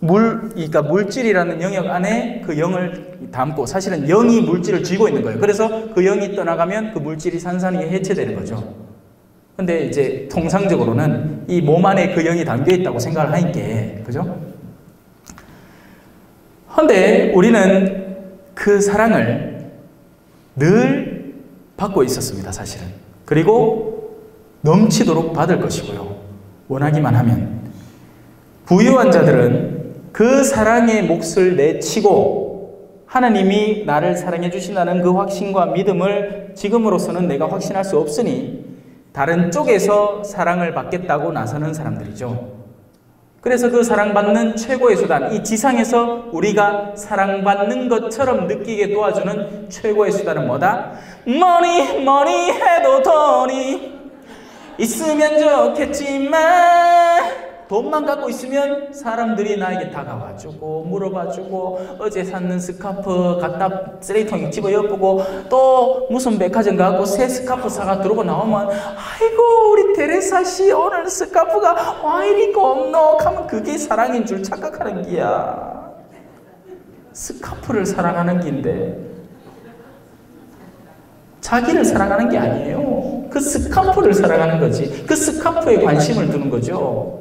그러니까 물질이라는 영역 안에 그 영을 담고 사실은 영이 물질을 쥐고 있는 거예요. 그래서 그 영이 떠나가면 그 물질이 산산이 해체되는 거죠. 근데 이제 통상적으로는 이 몸 안에 그 영이 담겨 있다고 생각을 하니까, 그죠? 근데 우리는 그 사랑을 늘 받고 있었습니다, 사실은. 그리고 넘치도록 받을 것이고요. 원하기만 하면. 부유한 자들은 그 사랑의 몫을 내치고 하나님이 나를 사랑해 주신다는 그 확신과 믿음을 지금으로서는 내가 확신할 수 없으니 다른 쪽에서 사랑을 받겠다고 나서는 사람들이죠. 그래서 그 사랑받는 최고의 수단, 이 지상에서 우리가 사랑받는 것처럼 느끼게 도와주는 최고의 수단은 뭐다? 머니 해도 돈이 있으면 좋겠지만 돈만 갖고 있으면 사람들이 나에게 다가와주고 물어봐주고 어제 샀는 스카프 갖다 쓰레기통에 집어 엿보고 또 무슨 백화점 가고 새 스카프 사가 들어오고 나오면 아이고 우리 테레사 씨 오늘 스카프가 와 이리 곱노 하면 그게 사랑인 줄 착각하는 기야. 스카프를 사랑하는 기인데 자기를 사랑하는 게 아니에요. 그 스카프를 사랑하는 거지. 그 스카프에 관심을 두는 거죠.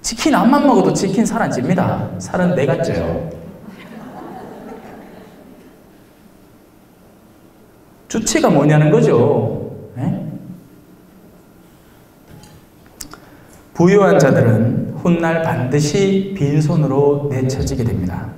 치킨 암만 먹어도 치킨 살 안 찝니다. 살은 내가 쪄요. 주체가 뭐냐는 거죠. 네? 부유한 자들은 훗날 반드시 빈손으로 내쳐지게 됩니다.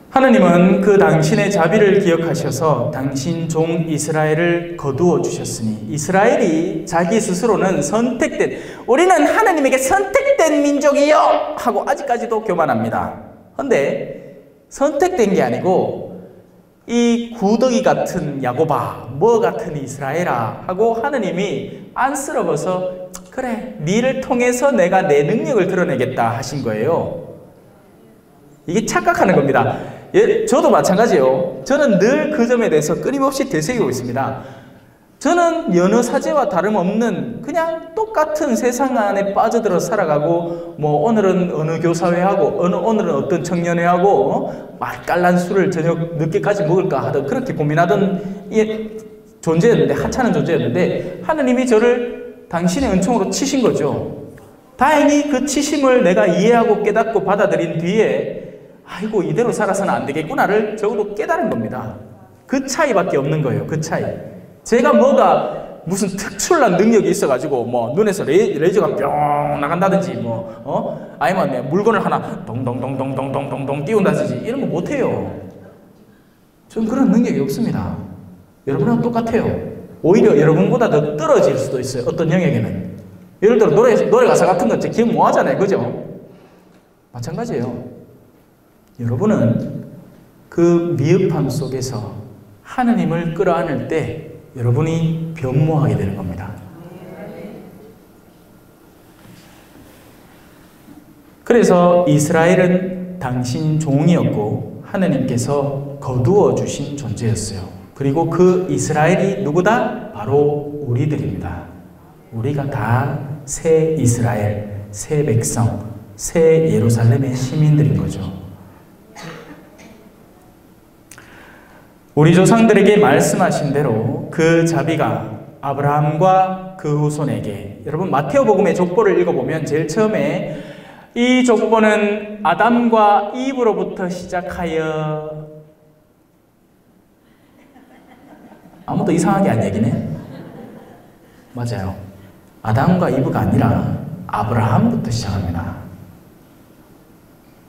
하느님은 그 당신의 자비를 기억하셔서 당신 종 이스라엘을 거두어 주셨으니 이스라엘이 자기 스스로는 선택된 우리는 하느님에게 선택된 민족이요 하고 아직까지도 교만합니다. 그런데 선택된 게 아니고 이 구더기 같은 야고바 뭐 같은 이스라엘아 하고 하느님이 안쓰러워서 그래 니를 통해서 내가 내 능력을 드러내겠다 하신 거예요. 이게 착각하는 겁니다. 저도 마찬가지예요. 저는 늘 그 점에 대해서 끊임없이 되새기고 있습니다. 저는 여느 사제와 다름없는 그냥 똑같은 세상 안에 빠져들어 살아가고 뭐 오늘은 어느 교사회하고 오늘은 어떤 청년회하고 맛깔난 술을 저녁 늦게까지 먹을까 하던 그렇게 고민하던 존재였는데 하찮은 존재였는데 하느님이 저를 당신의 은총으로 치신 거죠. 다행히 그 치심을 내가 이해하고 깨닫고 받아들인 뒤에 아이고 이대로 살아서는 안 되겠구나를 적어도 깨달은 겁니다. 그 차이밖에 없는 거예요. 그 차이. 제가 뭐가 무슨 특출난 능력이 있어가지고 뭐 눈에서 레이저가 뿅 나간다든지 아니면 내 물건을 하나 동동동동동동동동 띄운다든지 이런 거 못해요. 전 그런 능력이 없습니다. 여러분하고 똑같아요. 오히려 여러분보다 더 떨어질 수도 있어요. 어떤 영역에는. 예를 들어 노래 가사 같은 거 기억 못 하잖아요. 그죠? 마찬가지예요. 여러분은 그 미흡함 속에서 하느님을 끌어안을 때 여러분이 변모하게 되는 겁니다. 그래서 이스라엘은 당신 종이었고 하느님께서 거두어 주신 존재였어요. 그리고 그 이스라엘이 누구다? 바로 우리들입니다. 우리가 다 새 이스라엘, 새 백성, 새 예루살렘의 시민들인 거죠. 우리 조상들에게 말씀하신 대로 그 자비가 아브라함과 그 후손에게, 여러분 마태오복음의 족보를 읽어보면 제일 처음에 이 족보는 아담과 이브로부터 시작하여, 아무도 이상하게 안 얘기네. 맞아요. 아담과 이브가 아니라 아브라함부터 시작합니다.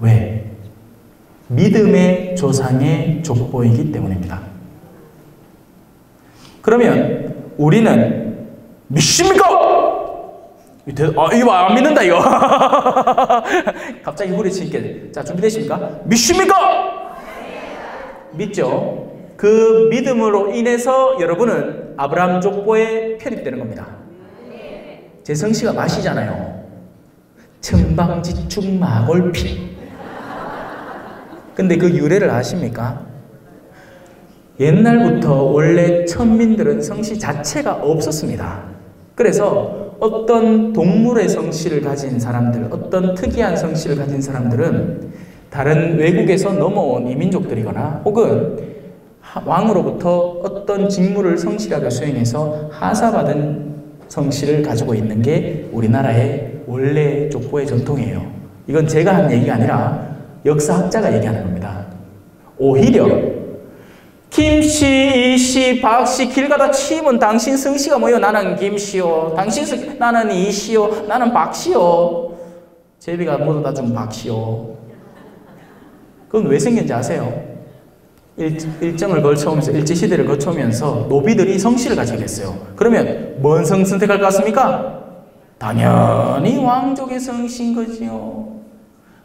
왜? 믿음의 조상의 족보이기 때문입니다. 그러면 우리는 믿습니까? 이거 안 믿는다 이거. 갑자기 후리치니까. 자, 준비되십니까? 믿습니까? 믿죠? 그 믿음으로 인해서 여러분은 아브라함 족보에 편입되는 겁니다. 제 성씨가 마시잖아요. 청방지축 마골피. 근데 그 유래를 아십니까? 옛날부터 원래 천민들은 성씨 자체가 없었습니다. 그래서 어떤 동물의 성씨를 가진 사람들, 어떤 특이한 성씨를 가진 사람들은 다른 외국에서 넘어온 이민족들이거나 혹은 왕으로부터 어떤 직무를 성실하게 수행해서 하사받은 성씨를 가지고 있는 게 우리나라의 원래 족보의 전통이에요. 이건 제가 한 얘기가 아니라 역사학자가 얘기하는 겁니다. 오히려 김씨, 이씨, 박씨 길 가다 치면 당신 성씨가 뭐요? 나는 김씨요. 당신 나는 이씨요. 나는 박씨요. 제비가 모두 다 좀 박씨요. 그건 왜 생긴지 아세요? 일정을 거쳐오면서 일제시대를 거쳐오면서 노비들이 성씨를 가지게 됐어요. 그러면 뭔 성 선택할 것 같습니까? 당연히 왕족의 성씨인 거지요.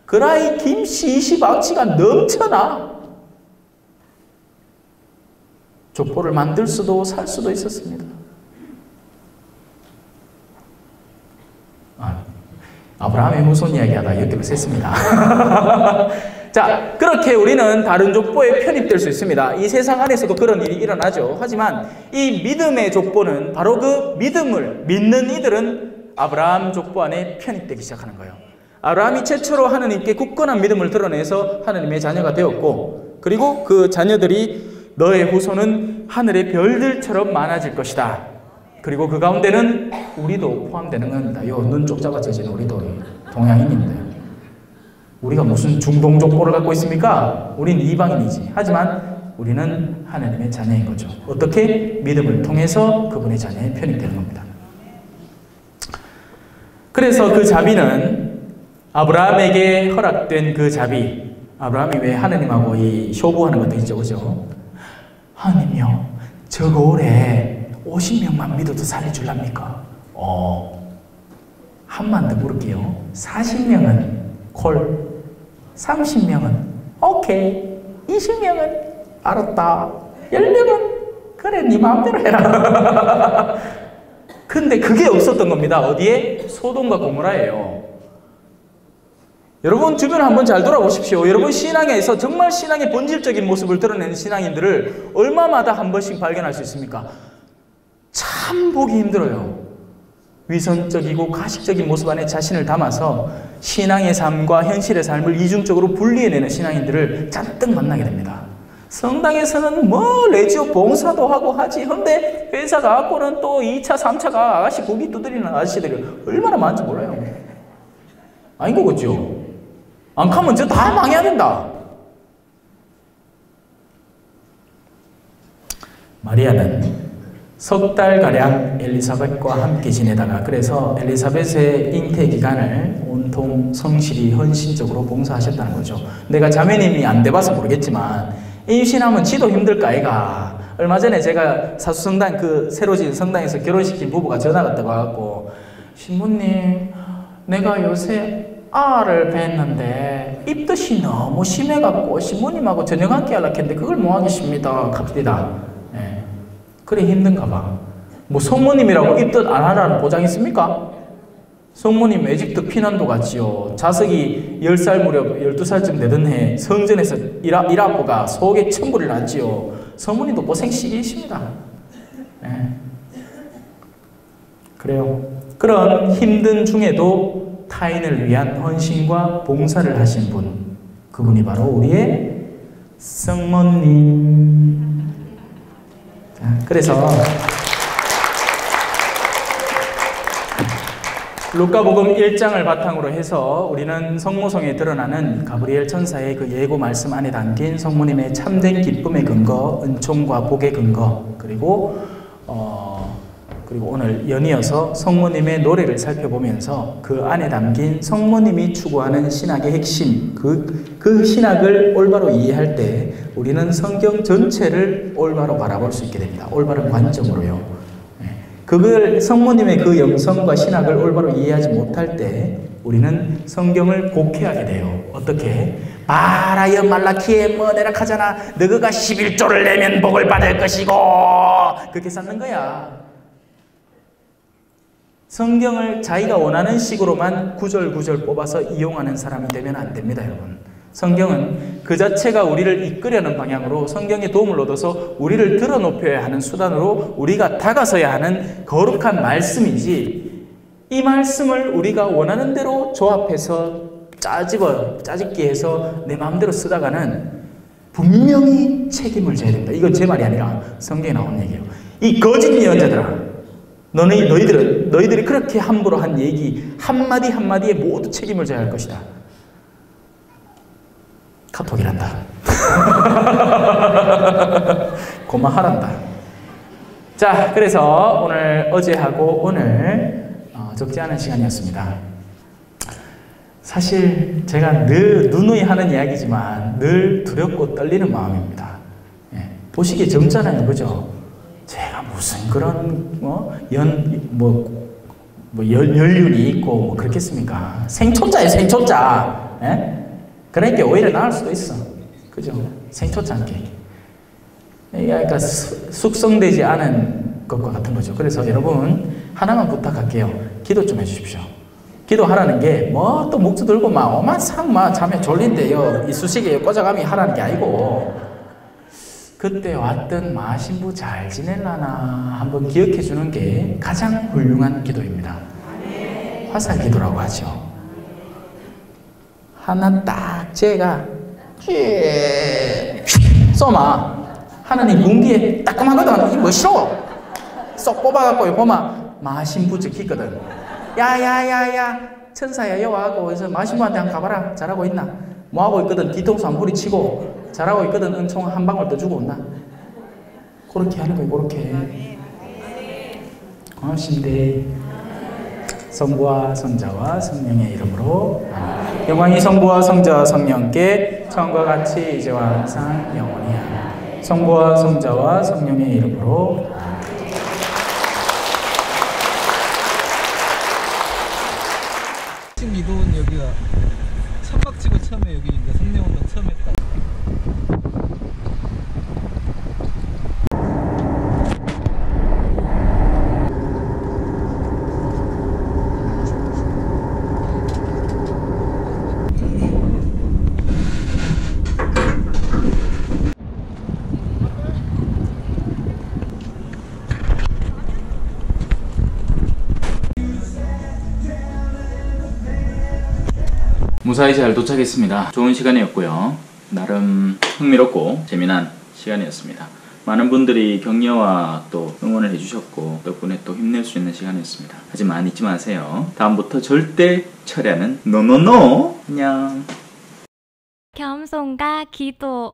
그라이 김씨, 이씨, 박씨가 넘쳐나 족보를 만들 수도 살 수도 있었습니다. 아브라함의 후손 이야기하다 여기로 샜습니다. 자, 그렇게 우리는 다른 족보에 편입될 수 있습니다. 이 세상 안에서도 그런 일이 일어나죠. 하지만 이 믿음의 족보는 바로 그 믿음을 믿는 이들은 아브라함 족보 안에 편입되기 시작하는 거예요. 아브라함이 최초로 하느님께 굳건한 믿음을 드러내서 하느님의 자녀가 되었고, 그리고 그 자녀들이 너의 후손은 하늘의 별들처럼 많아질 것이다. 그리고 그 가운데는 우리도 포함되는 겁니다. 요 눈 쪽 잡아져진 우리도 동양인인데 우리가 무슨 중동 족보를 갖고 있습니까? 우리는 이방인이지. 하지만 우리는 하나님의 자녀인 거죠. 어떻게? 믿음을 통해서 그분의 자녀에 편입되는 겁니다. 그래서 그 자비는 아브라함에게 허락된 그 자비, 아브라함이 왜 하느님하고 이 쇼부하는 것도 있죠, 그죠? 하느님요, 저 고을에 50명만 믿어도 살려줄랍니까? 한만 더 물을게요. 40명은 콜, 30명은 오케이, 20명은 알았다, 10명은 그래 네 마음대로 해라. 근데 그게 없었던 겁니다. 어디에? 소돔과 고모라예요. 여러분 주변을 한번 잘 돌아보십시오. 여러분 신앙에서 정말 신앙의 본질적인 모습을 드러내는 신앙인들을 얼마마다 한 번씩 발견할 수 있습니까? 참 보기 힘들어요. 위선적이고 가식적인 모습 안에 자신을 담아서 신앙의 삶과 현실의 삶을 이중적으로 분리해내는 신앙인들을 잔뜩 만나게 됩니다. 성당에서는 뭐 레지오 봉사도 하고 하지. 근데 회사 가갖고는 또 2차, 3차가 아가씨 고기 두드리는 아저씨들이 얼마나 많은지 몰라요. 아닌 거겠죠? 안 가면 저 다 망해야 된다. 마리아는 석 달가량 엘리사벳과 함께 지내다가, 그래서 엘리사벳의 잉태 기간을 온통 성실히 헌신적으로 봉사하셨다는 거죠. 내가 자매님이 안 돼봐서 모르겠지만 임신하면 지도 힘들까 아이가. 얼마 전에 제가 사수성당, 그 새로 지은 성당에서 결혼시킨 부부가 전화가 왔다고 하고, 신부님 내가 요새 알을 뵀는데 입덧이 너무 심해갖고 신부님하고 저녁 함께 하려고 했는데 그걸 못 하겠습니다. 갑시다. 네. 그래 힘든가 봐. 뭐 성모님이라고 입덧 안 하라는 보장 있습니까? 성모님 에집트 피난도 갔지요. 자석이 10살 무렵 12살쯤 되던 해 성전에서 일아버가 속에 천불이 났지요. 성모님도 고생시기십니다. 네. 그래요. 그런 힘든 중에도 타인을 위한 헌신과 봉사를 하신 분, 그분이 바로 우리의 성모님. 자, 그래서 루카복음 1장을 바탕으로 해서 우리는 성모성에 드러나는 가브리엘 천사의 그 예고 말씀 안에 담긴 성모님의 참된 기쁨의 근거, 은총과 복의 근거, 그리고 오늘 연이어서 성모님의 노래를 살펴보면서 그 안에 담긴 성모님이 추구하는 신학의 핵심, 그 신학을 올바로 이해할 때 우리는 성경 전체를 올바로 바라볼 수 있게 됩니다. 올바른 관점으로요. 그걸 성모님의 그 영성과 신학을 올바로 이해하지 못할 때 우리는 성경을 곡해하게 돼요. 어떻게? 말하여 말라키에 뭐내라 하잖아. 너가 11조를 내면 복을 받을 것이고 그렇게 쌓는 거야. 성경을 자기가 원하는 식으로만 구절구절 뽑아서 이용하는 사람이 되면 안 됩니다, 여러분. 성경은 그 자체가 우리를 이끌려는 방향으로 성경의 도움을 얻어서 우리를 드러높여야 하는 수단으로 우리가 다가서야 하는 거룩한 말씀이지, 이 말씀을 우리가 원하는 대로 조합해서 짜집기 해서 내 마음대로 쓰다가는 분명히 책임을 져야 됩니다. 이건 제 말이 아니라 성경에 나온 얘기예요. 이 거짓 예언자들아, 너희들이 그렇게 함부로 한 얘기 한마디 한마디에 모두 책임을 져야 할 것이다. 카톡이란다. 고마하란다. 자, 그래서 어제하고 오늘 적지 않은 시간이었습니다. 사실 제가 늘 누누이 하는 이야기지만 늘 두렵고 떨리는 마음입니다. 예, 보시기에 젊잖아요, 그죠? 제가 무슨 그런 연륜이 있고 뭐 그렇겠습니까? 생초자예요, 생초자. 예? 그러니까 오히려 나을 수도 있어. 그죠? 생초자 않게. 그러니까 숙성되지 않은 것과 같은 거죠. 그래서 여러분 하나만 부탁할게요. 기도 좀 해주십시오. 기도하라는 게 뭐 또 묵주 들고 막 오만상 막 잠에 졸린데요 이쑤시개에 꽂아가며 하라는 게 아니고, 그때 왔던 마신부 잘 지낼라나 한번 기억해 주는 게 가장 훌륭한 기도입니다. 화살 기도라고 하죠. 하나 딱 제가 쏘마 하나님 군기에 따끔하거든. 이 멋있어. 쏙 뽑아갖고 보마 마신부 적히거든. 야야야야 천사야 여와하고 그래서 마신부한테 한번 가봐라. 잘하고 있나? 뭐하고 있거든. 뒤통수 한 부리 치고 잘하고 있거든. 은총 한 방울 더 주고 온나? 그렇게 하는 거예요. 그렇게. 고맙신데 성부와 성자와 성령의 이름으로 아멘. 영광이 성부와 성자와 성령께 처음과 같이 이제와 항상 영원히 아멘. 성부와 성자와 성령의 이름으로 아멘.
미도원 여기가 천막치고 처음에 여기 이제 성령운동 처음 했다.
무사히 잘 도착했습니다. 좋은 시간이었고요. 나름 흥미롭고 재미난 시간이었습니다. 많은 분들이 격려와 또 응원을 해주셨고 덕분에 또 힘낼 수 있는 시간이었습니다. 하지만 잊지 마세요. 다음부터 절대 철야는 노노노. 안녕.
겸손과 기도.